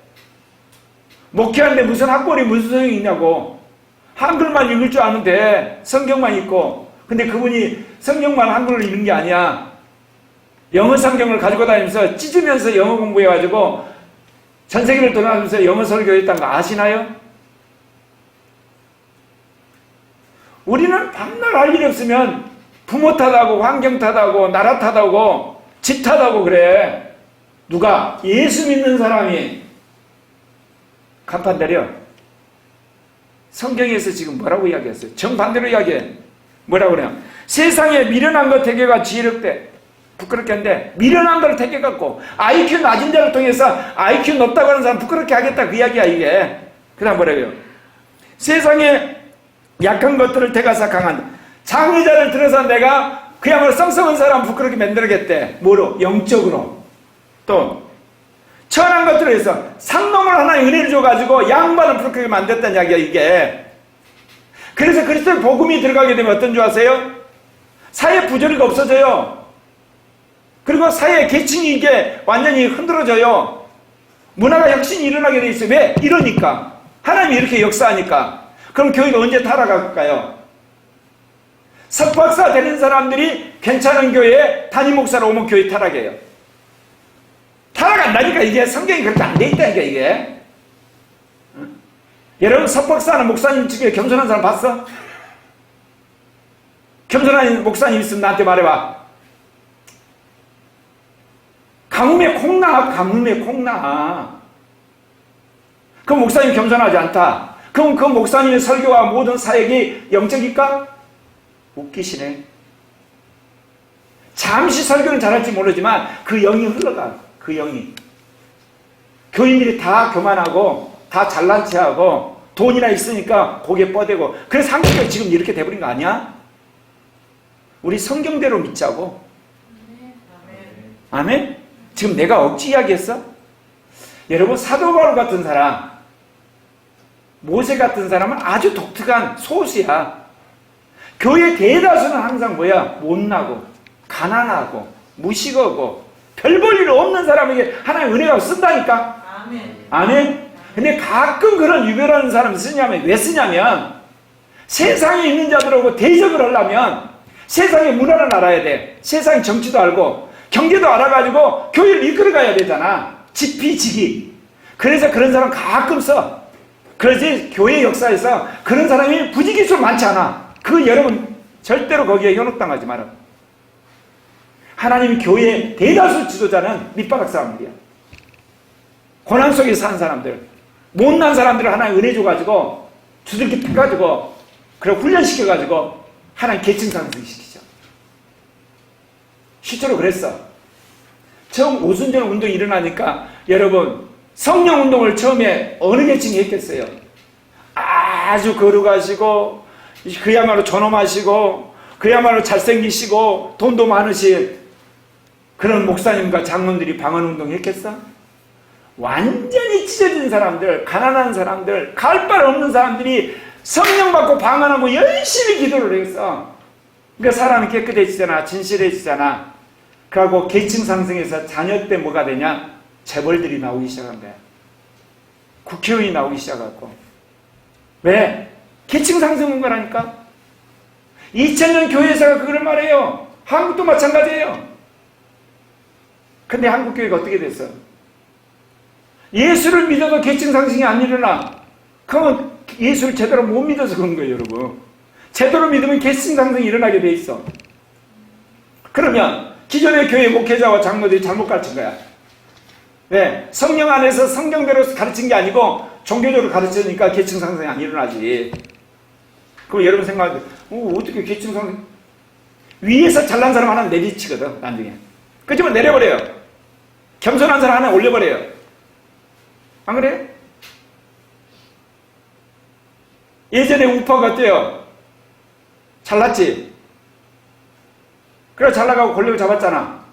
목회하는데 무슨 학벌이 무슨 소용이 있냐고. 한글만 읽을 줄 아면 돼. 성경만 읽고. 근데 그분이 성경만 한글을 읽는 게 아니야. 영어 성경을 가지고 다니면서 찢으면서 영어 공부해가지고 전 세계를 돌아다니면서 영어 설교했다는 거 아시나요? 우리는 밤낮 할 일이 없으면 부모 탓하고 환경 탓하고 나라 탓하고 집 탓하고 그래. 누가? 예수 믿는 사람이 간판 내려. 성경에서 지금 뭐라고 이야기했어요? 정반대로 이야기해. 뭐라고 그래요? 세상에 미련한 것 택해가 지혜롭대. 부끄럽게 한데 미련한 걸 택해갖고 IQ 낮은 자를 통해서 IQ 높다고 하는 사람 부끄럽게 하겠다 그 이야기야 이게. 그 다음 뭐라고요? 세상에 약한 것들을 택하사 강한 장의자를 들어서 내가 그야말로 썽썽한 사람 부끄럽게 만들겠대. 뭐로? 영적으로. 또 천한 것들을 해서 상놈을 하나의 은혜를 줘가지고 양반을 부끄럽게 만들었다는 이야기야 이게. 그래서 그리스도의 복음이 들어가게 되면 어떤 줄 아세요? 사회 부조리가 없어져요. 그리고 사회 계층이 이게 완전히 흔들어져요. 문화가 혁신이 일어나게 돼 있어요. 왜? 이러니까. 하나님이 이렇게 역사하니까. 그럼 교회가 언제 타락할까요? 석박사 되는 사람들이 괜찮은 교회에 담임 목사로 오면 교회 타락해요. 타락한다니까. 이게 성경이 그렇게 안 돼 있다니까 이게. 여러분 석박사는 목사님 중에 겸손한 사람 봤어? 겸손한 목사님 있으면 나한테 말해봐. 가뭄에 콩나. 가뭄에 콩나. 그럼 목사님 겸손하지 않다. 그럼 그 목사님의 설교와 모든 사역이 영적일까? 웃기시네. 잠시 설교는 잘할지 모르지만 그 영이 흘러가. 그 영이. 교인들이 다 교만하고 다 잘난 체하고 돈이나 있으니까 고개 뻗대고. 그래서 한국이 지금 이렇게 돼버린 거 아니야? 우리 성경대로 믿자고. 아멘? 지금 내가 억지 이야기했어? 여러분 사도 바울 같은 사람, 모세 같은 사람은 아주 독특한 소수야. 교회 대다수는 항상 뭐야? 못나고 가난하고 무식하고 별 볼 일 없는 사람에게 하나님 은혜가 쓴다니까.
아멘.
아멘? 근데 가끔 그런 유별하는 사람을 쓰냐면, 왜 쓰냐면 세상에 있는 자들하고 대적을 하려면 세상의 문화를 알아야 돼. 세상의 정치도 알고 경제도 알아가지고 교회를 이끌어가야 되잖아. 지피지기. 그래서 그런 사람 가끔 써. 그러지 교회 역사에서 그런 사람이 부지기수로 많지 않아. 그 여러분 절대로 거기에 현혹당하지 마라. 하나님 교회의 대다수 지도자는 밑바닥 사람들이야. 고난 속에 산 사람들, 못난 사람들을 하나님 은혜 줘가지고 두들겨 패가지고 그리고 훈련시켜가지고 하나님 계층 상승시키죠. 실제로 그랬어. 처음 오순절 운동이 일어나니까 여러분 성령 운동을 처음에 어느 계층이 했겠어요? 아주 거룩하시고 그야말로 존엄하시고 그야말로 잘생기시고 돈도 많으신 그런 목사님과 장로들이 방언운동 했겠어? 완전히 찢어진 사람들, 가난한 사람들, 갈 바 없는 사람들이 성령 받고 방언하고 열심히 기도를 했어. 그러니까 사람이 깨끗해지잖아. 진실해지잖아. 그리고 계층 상승해서 자녀 때 뭐가 되냐? 재벌들이 나오기 시작한 거야. 국회의원이 나오기 시작하고. 왜? 계층 상승한 거라니까. 2000년 교회에서가 그걸 말해요. 한국도 마찬가지예요. 근데 한국 교회가 어떻게 됐어? 예수를 믿어도 계층 상승이 안 일어나. 그러면 예수를 제대로 못 믿어서 그런 거예요, 여러분. 제대로 믿으면 계층 상승이 일어나게 돼 있어. 그러면 기존의 교회 목회자와 장로들이 잘못 가르친 거야. 왜? 성령 안에서 성경대로 가르친 게 아니고 종교적으로 가르치니까 계층 상승이 안 일어나지. 그럼 여러분 생각하는데 어떻게 계층 상승? 위에서 잘난 사람 하나 내리치거든, 나중에. 그렇지만 내려버려요. 겸손한 사람 하나 올려버려요. 안 그래? 예전에 우파가 어때요? 잘났지? 그래 잘나가고 권력을 잡았잖아.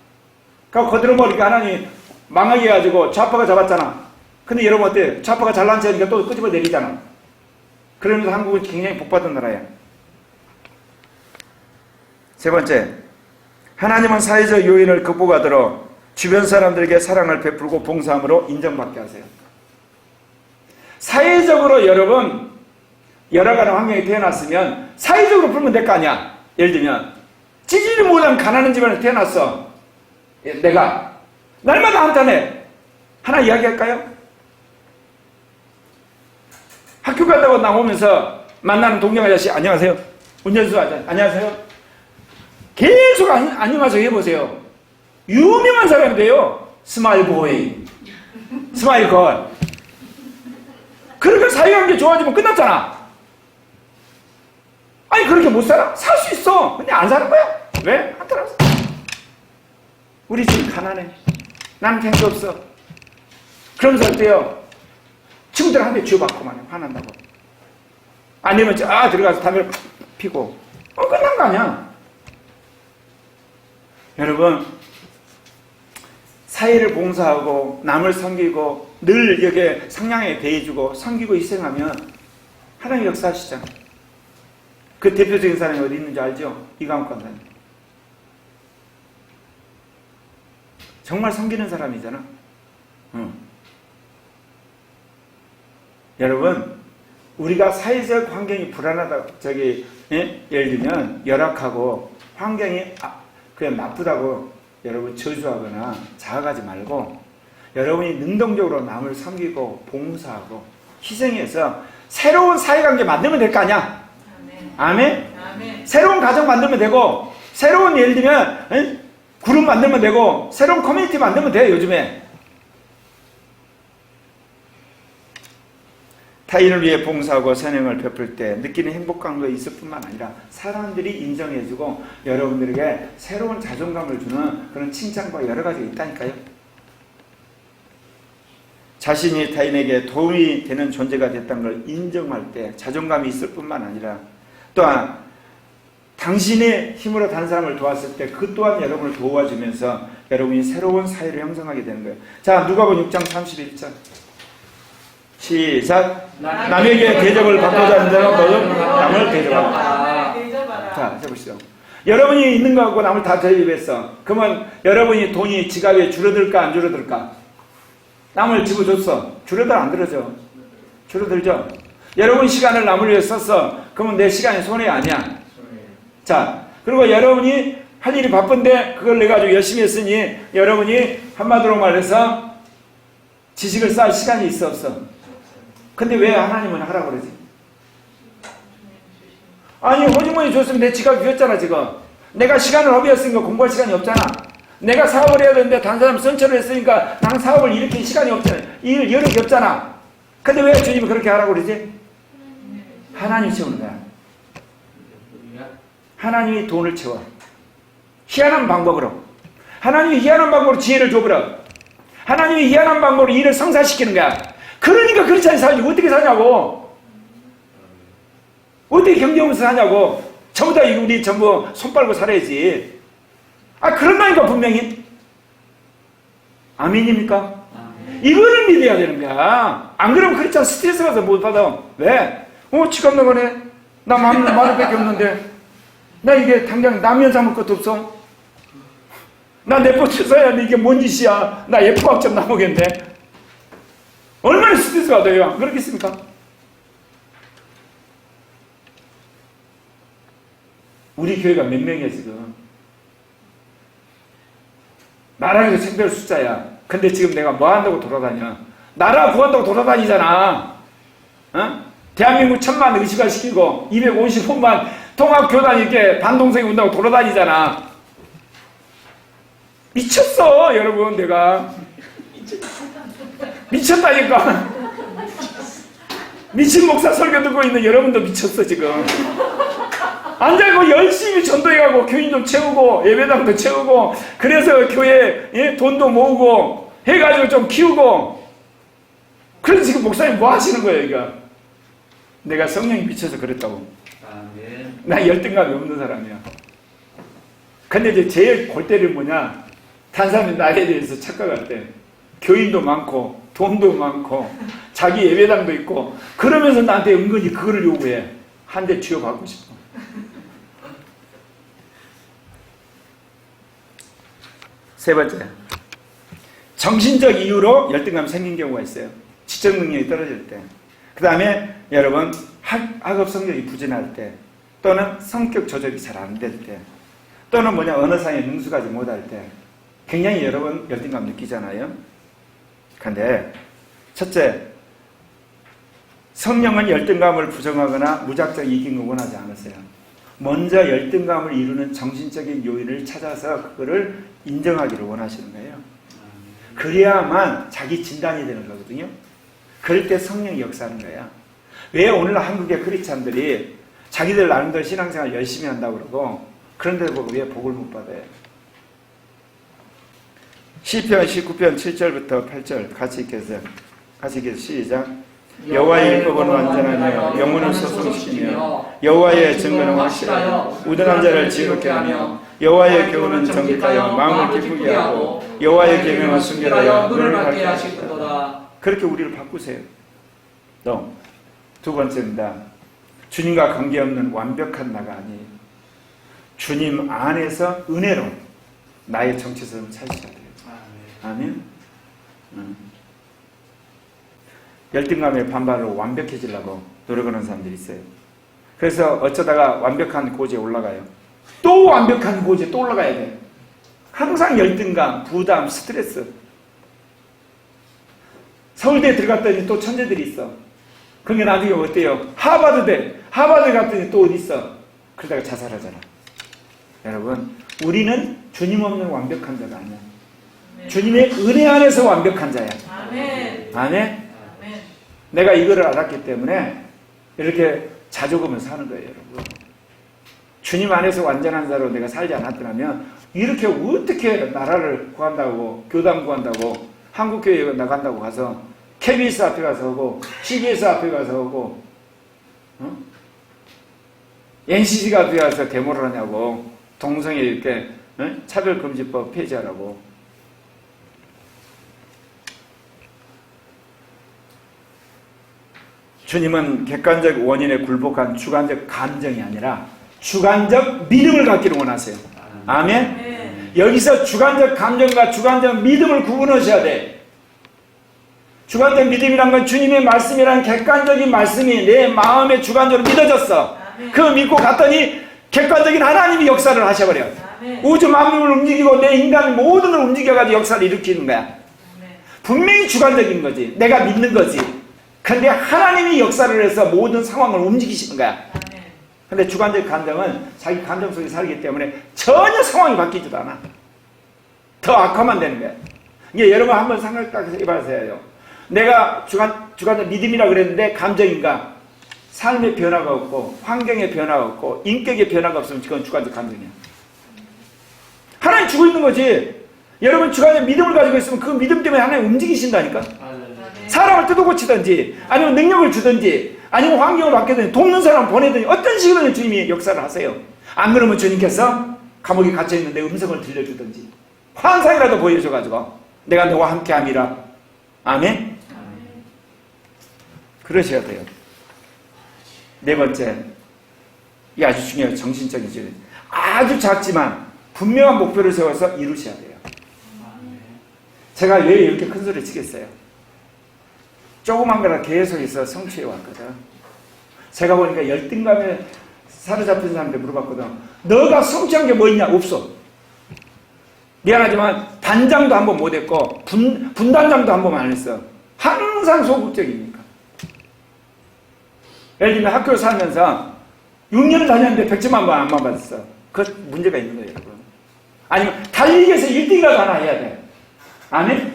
그러고 거들어버리니까 하나님 망하게 해가지고 좌파가 잡았잖아. 근데 여러분 어때요? 좌파가 잘난 체니까 또 끄집어 내리잖아. 그러면서 한국은 굉장히 복받은 나라야. 세 번째, 하나님은 사회적 요인을 극복하도록 주변 사람들에게 사랑을 베풀고 봉사함으로 인정받게 하세요. 사회적으로 여러분 열악한 환경에 태어났으면 사회적으로 풀면 될 거 아니야. 예를 들면 지지를 못한 가난한 집안에 태어났어. 내가 날마다 한탄해. 하나 이야기할까요? 학교 갔다고 나오면서 만나는 동경 아저씨 안녕하세요. 운전수 아저씨 안녕하세요. 계속 안녕하세요 해보세요. 유명한 사람이 돼요. 스마일 보이, 스마일 걸. 그렇게 사회관계 좋아지면 끝났잖아. 아니 그렇게 못 살아? 살 수 있어. 근데 안 사는 거야. 왜? 안 따라서. 우리 지금 가난해. 나는 ден게 없어. 그러면서 어때요? 친구들한테 쥐어받고만 화난다고. 아니면 들어가서 담배를 피고 끝난 거 아니야. 여러분 사회를 봉사하고 남을 섬기고 늘 여기에 상냥하게 대해주고 섬기고 희생하면 하나님 역사하시잖아. 그 대표적인 사람이 어디 있는지 알죠? 이광욱 강사님. 정말 섬기는 사람이잖아. 여러분 우리가 사회적 환경이 불안하다 예를 들면 열악하고 환경이 그냥 나쁘다고 여러분 저주하거나 자학하지 말고 여러분이 능동적으로 남을 섬기고 봉사하고 희생해서 새로운 사회관계 만들면 될 거 아니야. 아멘? 아멘. 새로운 가정 만들면 되고 새로운 예를 들면 그룹 만들면 되고 새로운 커뮤니티 만들면 돼요. 요즘에 타인을 위해 봉사하고 선행을 베풀 때 느끼는 행복한 거 있을 뿐만 아니라 사람들이 인정해주고 여러분들에게 새로운 자존감을 주는 그런 칭찬과 여러 가지가 있다니까요. 자신이 타인에게 도움이 되는 존재가 됐다는 걸 인정할 때 자존감이 있을 뿐만 아니라 또한 당신의 힘으로 다른 사람을 도왔을 때 그 또한 여러분을 도와주면서 여러분이 새로운 사회를 형성하게 되는 거예요. 자, 누가복음 6장 31절 시작. 남에게 대접을 받고자 하는 자는 너도 남을 대접하라. 자, 해보시죠. 여러분이 있는 거 갖고 남을 다 대접했어. 그러면 여러분이 돈이 지갑에 줄어들까 안 줄어들까? 남을 집어줬어. 줄어들 안 들어져? 줄어들죠? 여러분 시간을 남을 위해 썼어. 그러면 내 시간이 손해 아니야? 자, 그리고 여러분이 할 일이 바쁜데 그걸 내가 아주 열심히 했으니 여러분이 한마디로 말해서 지식을 쌓을 시간이 있어 없어? 근데 왜 하나님은 하라고 그러지? 아니 호주머니 줬으면 내 지갑 비었잖아 지금. 내가 시간을 허비했으니까 공부할 시간이 없잖아. 내가 사업을 해야 되는데 다른 사람 선처를 했으니까 나는 사업을 일으킬 시간이 없잖아. 일 여력이 없잖아. 근데 왜 주님이 그렇게 하라고 그러지? 하나님 채우는 거야. 하나님이 돈을 채워. 희한한 방법으로. 하나님이 희한한 방법으로 지혜를 줘버려. 하나님이 희한한 방법으로 일을 성사시키는 거야. 그러니까 그렇지 않은 사람이 어떻게 사냐고. 어떻게 경제하면서 사냐고. 전부 다 우리 전부 손 빨고 살아야지. 아, 그런다니까 분명히. 아멘입니까? 이거를 믿어야 되는 거야. 안 그러면 그렇잖아. 스트레스 가서 못 받아. 왜? 지갑 나가네. 나 만 원밖에 없는데. 나 이게 당장 라면 사 먹을 것도 없어. 나 내포트 써야 하는데 이게 뭔 짓이야. 나 F학 점 나오겠네. 얼마나 스트레스가 돼요. 그렇겠습니까? 우리 교회가 몇 명이야 지금? 나랑 해도 생별 숫자야. 근데 지금 내가 뭐 한다고 돌아다녀? 나라 구한다고 돌아다니잖아. 어? 대한민국 1000만 의식화 시키고 255만 통합교단 이렇게 반동생이 온다고 돌아다니잖아. 미쳤어 여러분. 내가 미쳤다니까. 미친 목사 설교 듣고 있는 여러분도 미쳤어 지금. 앉아있고 열심히 전도해가고 교인 좀 채우고 예배당도 채우고 그래서 교회에 돈도 모으고 해가지고 좀 키우고. 그래서 지금 목사님 뭐 하시는 거예요 이거? 내가 성령이 미쳐서 그랬다고. 나 열등감이 없는 사람이야. 근데 이제 제일 골 때리는 뭐냐? 다른 사람이 나에 대해서 착각할 때 교인도 많고 돈도 많고 자기 예배당도 있고 그러면서 나한테 은근히 그거를 요구해. 한 대 쥐어받고 싶어. 세 번째, 정신적 이유로 열등감이 생긴 경우가 있어요. 지적 능력이 떨어질 때. 그 다음에 여러분 학업 성적이 부진할 때, 또는 성격 조절이 잘 안 될 때, 또는 언어상에 능숙하지 못할 때 굉장히 여러분 열등감 느끼잖아요. 그런데 첫째, 성령은 열등감을 부정하거나 무작정 이기는 걸 원하지 않으세요. 먼저 열등감을 이루는 정신적인 요인을 찾아서 그거를 인정하기를 원하시는 거예요. 그래야만 자기 진단이 되는 거거든요. 그럴 때 성령이 역사하는 거야. 왜 오늘 한국의 크리스찬들이 자기들 나름대로 신앙생활 열심히 한다고 그러고 그런데 왜 복을 못 받아요? 시편 19편 7절부터 8절 같이 읽겠어요. 시작. 여호와의 율법은 완전하며 영혼을 소송시키며 여호와의 증거는 확실하여 우둔한 자를 지혜롭게 하며 여호와의 교훈은 정직하여 마음을 기쁘게 하고 여호와의 계명은 순결하여 눈을 밝게 하시도다. 그렇게 우리를 바꾸세요. 또 두 번째입니다. 주님과 관계없는 완벽한 나가 아니에요. 주님 안에서 은혜로 나의 정체성을 찾으셔야 돼요. 아멘. 열등감에 반발로 완벽해지려고 노력하는 사람들이 있어요. 그래서 어쩌다가 완벽한 고지에 올라가요. 또 완벽한 고지에 또 올라가야 돼요. 항상 열등감, 부담, 스트레스. 서울대에 들어갔더니 또 천재들이 있어. 그게 나중에 어때요? 하버드 갔더니 또 어디 있어? 그러다가 자살하잖아. 여러분, 우리는 주님 없는 완벽한 자가 아니야. 네. 주님의 은혜 안에서 완벽한 자야. 아멘. 아멘. 내가 이거를 알았기 때문에 이렇게 자조금을 사는 거예요, 여러분. 주님 안에서 완전한 자로 내가 살지 않았더라면 이렇게 어떻게 나라를 구한다고, 교단 구한다고, 한국교회 나간다고 가서 KBS 앞에 가서 오고, CBS 앞에 가서 오고, NCC가 앞에 가서 데모를 하냐고, 동성애 이렇게 차별금지법 폐지하라고. 주님은 객관적 원인에 굴복한 주관적 감정이 아니라 주관적 믿음을 갖기를 원하세요. 아멘? 여기서 주관적 감정과 주관적 믿음을 구분하셔야 돼. 주관적 믿음이란 건 주님의 말씀이라는 객관적인 말씀이 내 마음에 주관적으로 믿어졌어. 그 믿고 갔더니 객관적인 하나님이 역사를 하셔버려. 우주 만물을 움직이고 내 인간의 모든 걸 움직여가지고 역사를 일으키는 거야. 분명히 주관적인 거지. 내가 믿는 거지. 근데 하나님이 역사를 해서 모든 상황을 움직이시는 거야. 근데 주관적 감정은 자기 감정 속에 살기 때문에 전혀 상황이 바뀌지도 않아. 더 악화만 되는 거야. 이게 여러분 한번 생각해보세요. 내가 주관적 믿음이라 그랬는데 감정인가? 삶의 변화가 없고 환경의 변화가 없고 인격의 변화가 없으면 그건 주관적 감정이야. 하나님 주고 있는 거지. 여러분 주관적 믿음을 가지고 있으면 그 믿음 때문에 하나님 움직이신다니까. 사람을 뜯어고치든지 아니면 능력을 주든지 아니면 환경을 바뀌든지 돕는 사람 보내든지 어떤 식으로든 주님이 역사를 하세요. 안 그러면 주님께서 감옥에 갇혀있는데 음성을 들려주든지 환상이라도 보여줘가지고 내가 너와 함께함이라. 아멘? 그러셔야 돼요. 네 번째, 이게 아주 중요해요. 정신적인 지혜. 아주 작지만 분명한 목표를 세워서 이루셔야 돼요. 제가 왜 이렇게 큰 소리 치겠어요? 조그만 거라 계속해서 성취해 왔거든. 제가 보니까 열등감에 사로잡힌 사람한테 물어봤거든. 너가 성취한 게 뭐 있냐? 없어. 미안하지만 단장도 한 번 못했고 분단장도 한 번 안 했어. 항상 소극적이니까. 예를 들면 학교를 살면서 6년을 다녔는데 100점 안 받았어. 그 문제가 있는 거예요, 여러분. 아니면 달리기에서 1등이라도 하나 해야 돼. 아멘?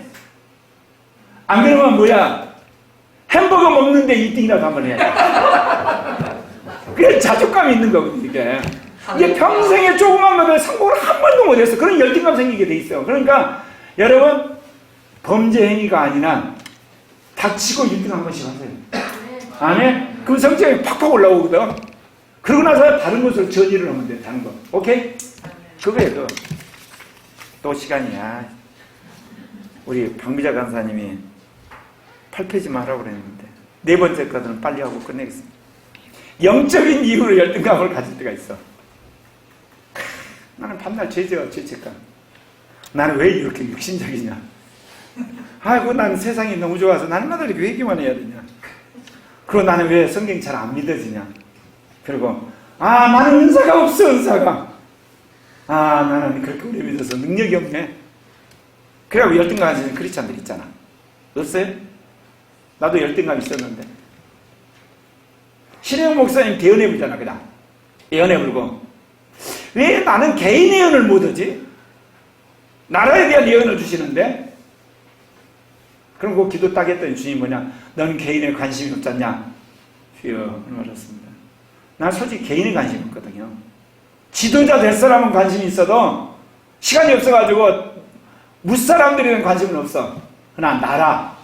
안 그러면 뭐야? 햄버거 먹는데 1등이라도 한번 해야 돼. 그게 자존감이 있는 거거든요, 이게. 이게 평생에 조그만 것에 성공을 한 번도 못했어. 그런 열등감 생기게 돼 있어요. 그러니까 여러분 범죄 행위가 아니라 닥치고 1등 한 번씩 하세요. 아멘? 그럼 성적이 팍팍 올라오거든. 그러고 나서 다른 것으로 전이를 하면 돼. 다른 거. 오케이? 그거예요. 또 시간이야. 우리 박미자 간사님이 8페이지만 하라고 그랬는데 네 번째 거는 빨리 하고 끝내겠습니다. 영적인 이유로 열등감을 가질 때가 있어. 나는 밤날 죄책감. 나는 왜 이렇게 육신적이냐. 아이고 나는 세상이 너무 좋아서 날마다 이렇게 회개만 해야 되냐. 그리고 나는 왜 성경이 잘 안 믿어지냐. 그리고 나는 은사가 없어. 은사가. 나는 그렇게 오래 믿어서 능력이 없네. 그래갖고 열등감 가지는 크리스찬들 있잖아. 없어요? 나도 열등감 있었는데. 신혜영 목사님 대언해 불잖아. 그냥 예언해 불고 왜 나는 개인 예언을 못하지? 나라에 대한 예언을 주시는데. 그럼 그 기도 딱 했더니 주님 뭐냐, 너는 개인에 관심이 없잖냐. 주여 말했습니다. 난 솔직히 개인에 관심이 없거든요. 지도자 될 사람은 관심이 있어도 시간이 없어가지고 무사람들에는 관심은 없어. 그러나 나라,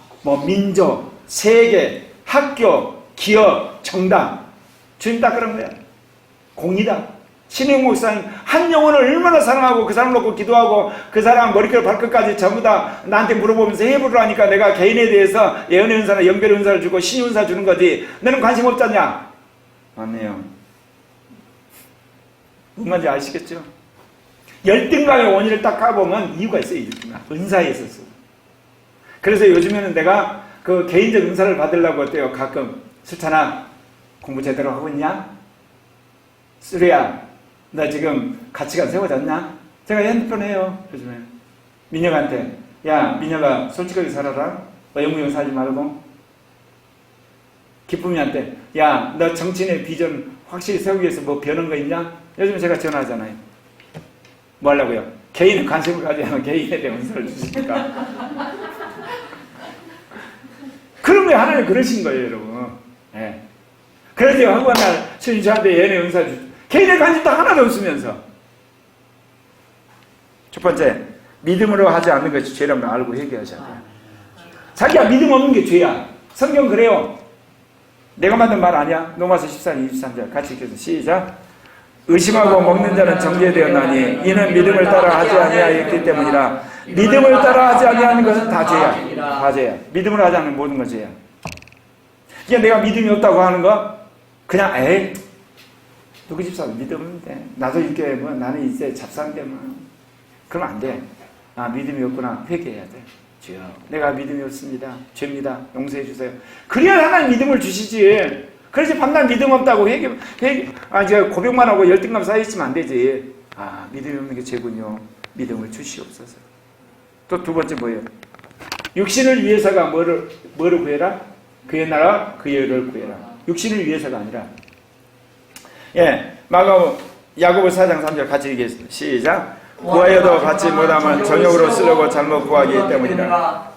민족, 세계, 학교, 기업, 정당. 주님 딱 그런 거야. 공이다. 신행 목사님 한 영혼을 얼마나 사랑하고 그 사람 놓고 기도하고 그 사람 머리끝 발끝까지 전부 다 나한테 물어보면서 해부를 하니까 내가 개인에 대해서 예언의 은사나 연결의 은사를 주고 신의 은사 주는 거지. 너는 관심 없잖냐? 맞네요. 무슨 말인지 아시겠죠? 열등감의 원인을 딱 까보면 이유가 있어요. 은사에 있어서. 그래서 요즘에는 내가 그 개인적 은사를 받으려고 어때요? 가끔 수찬아 공부 제대로 하고 있냐? 수리야 나 지금 가치관 세워졌냐? 제가 핸드폰 해요. 요즘에 민혁한테 야 민혁아 솔직하게 살아라. 영무용 살지 말고. 기쁨이한테 야 너 정치인의 비전 확실히 세우기 위해서 뭐 배우는 거 있냐? 요즘 제가 전화하잖아요. 뭐 하려고요? 개인의 관심을 가지면 개인에 대한 은사를 주시니까. 그런 게 하나님 그러신 거예요, 여러분. 네. 그래서 한번 날 주님 저한테 예언의 은사 주죠. 개인의 관심도 하나도 없으면서. 첫 번째, 믿음으로 하지 않는 것이 죄라는 걸 알고 회개하셔야 돼요. 자기가 믿음 없는 게 죄야. 성경 그래요. 내가 만든 말 아니야? 로마서 14장 23절 같이 읽어서 시작. 의심하고 먹는 자는 정죄되었나니 이는 믿음을 따라 하지 아니하였기 때문이라. 믿음을 따라 하지 아니하는 것은 다 죄야. 다 죄야. 믿음을 하지 않는 모든 건 죄야. 그냥 내가 믿음이 없다고 하는 거 그냥 에이 누구 집사도 믿음 없는데 나도 이렇게 뭐 나는 이제 잡사한데 뭐 그러면 안 돼. 믿음이 없구나. 회개해야 돼. 주여 내가 믿음이 없습니다. 죄입니다. 용서해 주세요. 그래야 하나님 믿음을 주시지. 그래서 밤낮 믿음 없다고 제가 고백만 하고 열등감 쌓여있으면 안 되지. 아, 믿음이 없는 게 죄군요. 믿음을 주시옵소서. 또 두 번째 뭐예요? 육신을 위해서가 뭐를 구해라? 그의 나라, 그의 의를 구해라. 육신을 위해서가 아니라. 예, 야고보 4장 3절 같이 읽겠습니다. 시작. 구하여도 받지 못하면 정욕으로 쓰려고 잘못 구하기 때문이라.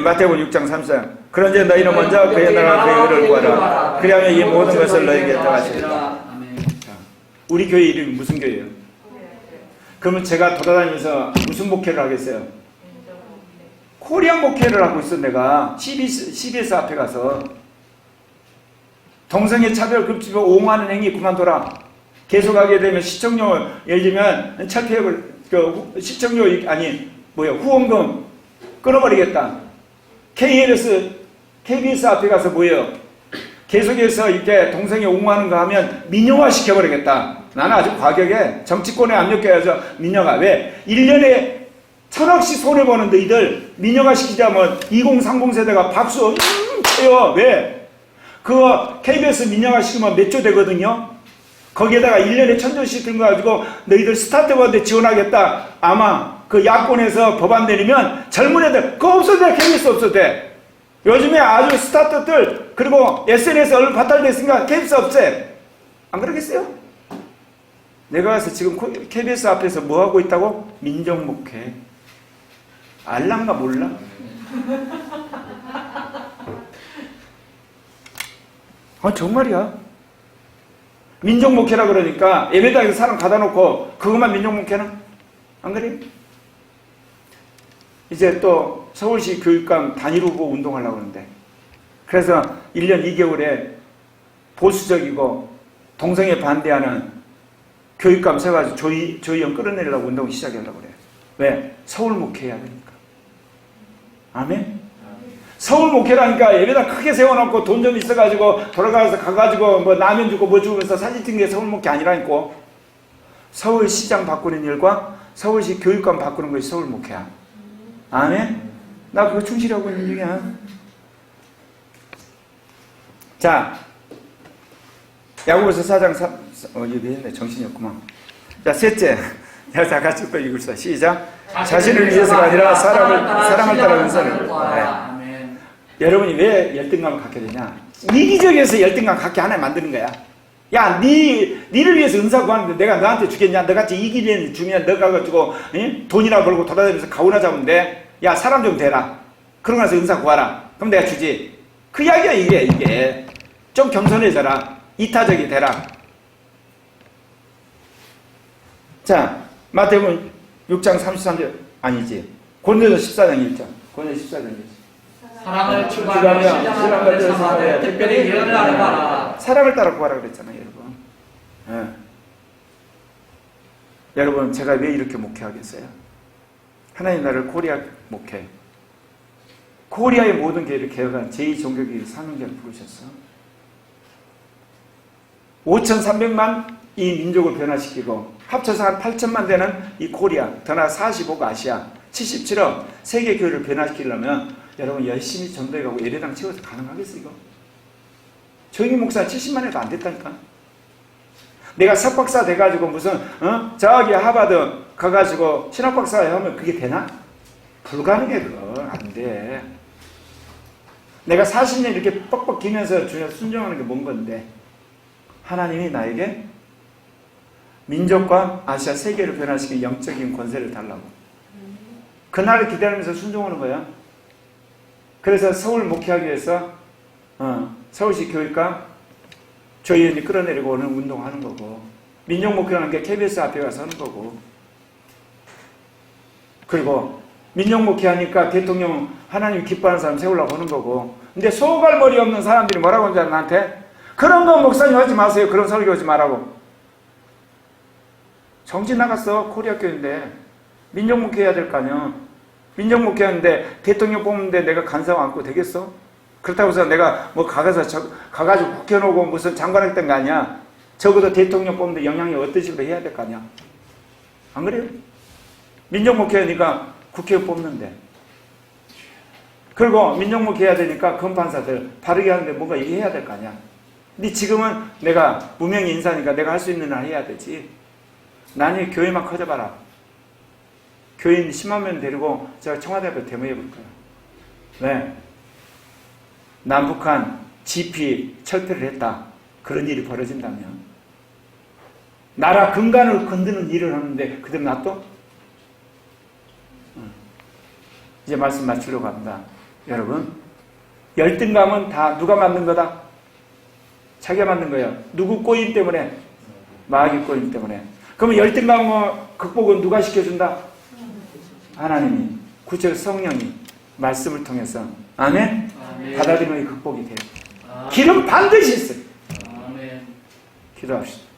마태복음 6장 3절. 그런데 너희는 먼저 그의 나라, 그의 의를 구하라. 그리하면 이 모든 것을 너희에게 더하시리라. 우리 교회 이름이 무슨 교회예요? 그러면 제가 돌아다니면서 무슨 목회를 하겠어요? 코리아 목회를 하고 있어. 내가 CBS 앞에 가서 동성애 차별 급집을 옹호하는 행위 그만둬라. 계속하게 되면 시청료, 예를 들면 철폐역을 시청료 후원금 끊어버리겠다. KBS 앞에 가서 뭐예요? 계속해서 이렇게 동성애 옹호하는 거 하면 민영화 시켜버리겠다. 나는 아주 과격해. 정치권에 압력해서 민영화. 왜? 1년에 1,000억씩 손해보는 너희들 민영화 시키자면 2030 세대가 박수 쳐요. 왜? 그거 KBS 민영화 시키면 몇 조 되거든요. 거기에다가 1년에 1,000조씩 든 거 가지고 너희들 스타트업한테 지원하겠다. 아마 그 야권에서 법안 내리면 젊은 애들 그거 없어도 돼. KBS 없어도 돼. 요즘에 아주 스타트업들 그리고 SNS 얼른 발달됐으니까 KBS 없애. 안 그러겠어요? 내가 가서 지금 KBS 앞에서 뭐 하고 있다고? 민정목회. 알란가 몰라? 정말이야. 민정목회라 그러니까 예배당에서 사람 가다 놓고 그것만 민정목회는? 안 그래요? 이제 또 서울시 교육감 단일 후보 운동하려고 하는데 그래서 1년 2개월에 보수적이고 동성애 반대하는 교육감 세가지고 조의원 끌어내려고 운동을 시작하려고 그래요. 왜? 서울 목회해야 되니까. 아멘? 서울 목회라니까 예배당 크게 세워놓고 돈 좀 있어가지고 돌아가서 가가지고 뭐 라면 주고 뭐 주면서 사진 찍는 게 서울 목회 아니라니까. 서울시장 바꾸는 일과 서울시 교육감 바꾸는 것이 서울 목회야. 아멘? 나 그거 충실하고 있는 중이야. 자, 야고보서 4장 3, 얘기했네. 정신이 없구만. 자, 셋째. 자, 같이 또 읽읍시다. 시작. 자신을 위해서가 아니라 사람을 따라 은사를. 네. 여러분이 왜 열등감을 갖게 되냐? 이기적에서 열등감 갖게 하나 만드는 거야. 야, 니를 위해서 은사 구하는데 내가 너한테 주겠냐? 너같이 이기는 주면 너 가가지고 돈이나 벌고 돌아다니면서 가오나 잡으면 돼. 야, 사람 좀 대라. 그러고 나서 은사 구하라. 그럼 내가 주지. 그 이야기야 이게. 좀 겸손해져라. 이타적이 되라. 자, 마태복음 6장 33절 아니지. 고린도서 14장 1절. 고린도서 14장 1절.
사랑을 추구하며 신령한 것을 청하되 특별히 예언을 알아봐라.
사랑을 따라 구하라 그랬잖아요, 여러분. 네. 여러분, 제가 왜 이렇게 목회하겠어요? 하나님 나라를 코리아 목회. 코리아의 모든 교회를 개혁한 제2종교계의 사명자를 부르셨어. 5,300만 이 민족을 변화시키고 합쳐서 한 8천만 되는 이 코리아, 더나 45가 아시아, 77억 세계 교회를 변화시키려면 여러분 열심히 전도해가고 예배당 채워서 가능하겠어 이거? 조용히 목사 70만 해도 안 됐다니까. 내가 석박사 돼가지고 무슨 저기 하버드 가가지고 신학박사 하면 그게 되나? 불가능해. 그거 안 돼. 내가 40년 이렇게 뻑뻑 기면서 주님 순종하는 게 뭔 건데 하나님이 나에게 민족과 아시아 세계를 변화시킨 영적인 권세를 달라고. 그날을 기다리면서 순종하는 거야. 그래서 서울 목회하기 위해서 서울시 교육감 조의원이 끌어내리고 오는 운동하는 거고, 민족 목회라는 게 KBS 앞에 가서 하는 거고, 그리고 민족 목회하니까 대통령 하나님 기뻐하는 사람 세우려고 하는 거고. 근데 소갈머리 없는 사람들이 뭐라고 하는지 알아 나한테? 그런 거 목사님 하지 마세요. 그런 설교 하지 말라고. 정신 나갔어. 코리아 교회인데 민족 목회해야 될 거 아니야. 민족 목회하는데 대통령 뽑는데 내가 간섭 안고 되겠어? 그렇다고 해서 내가 뭐 가가지고 국회 놓고 무슨 장관 했던 거 아니야. 적어도 대통령 뽑는데 영향력 어떤 식으로 해야 될 거 아니야. 안 그래요? 민족 목회하니까 국회 뽑는데, 그리고 민족 목회해야 되니까 검판사들 바르게 하는데 뭔가 얘기해야 될 거 아니야. 근데 지금은 내가 무명의 인사니까 내가 할 수 있는 한 해야 되지. 나중에 교회만 커져봐라. 교인 10만 명 데리고 제가 청와대 앞에 데모해 볼 거예요. 왜? 남북한 GP 철폐를 했다. 그런 일이 벌어진다면. 나라 근간을 건드는 일을 하는데 그대로 놔둬? 이제 말씀 마치려고 합니다. 여러분, 열등감은 다 누가 만든 거다? 자기가 만든 거예요. 누구 꼬임 때문에? 마귀 꼬임 때문에. 그러면 열등감 극복은 누가 시켜준다? 하나님이, 구체적 성령이 말씀을 통해서 아멘? 받아들이면 극복이 돼요. 길은 반드시 있어요.
아멘.
기도합시다.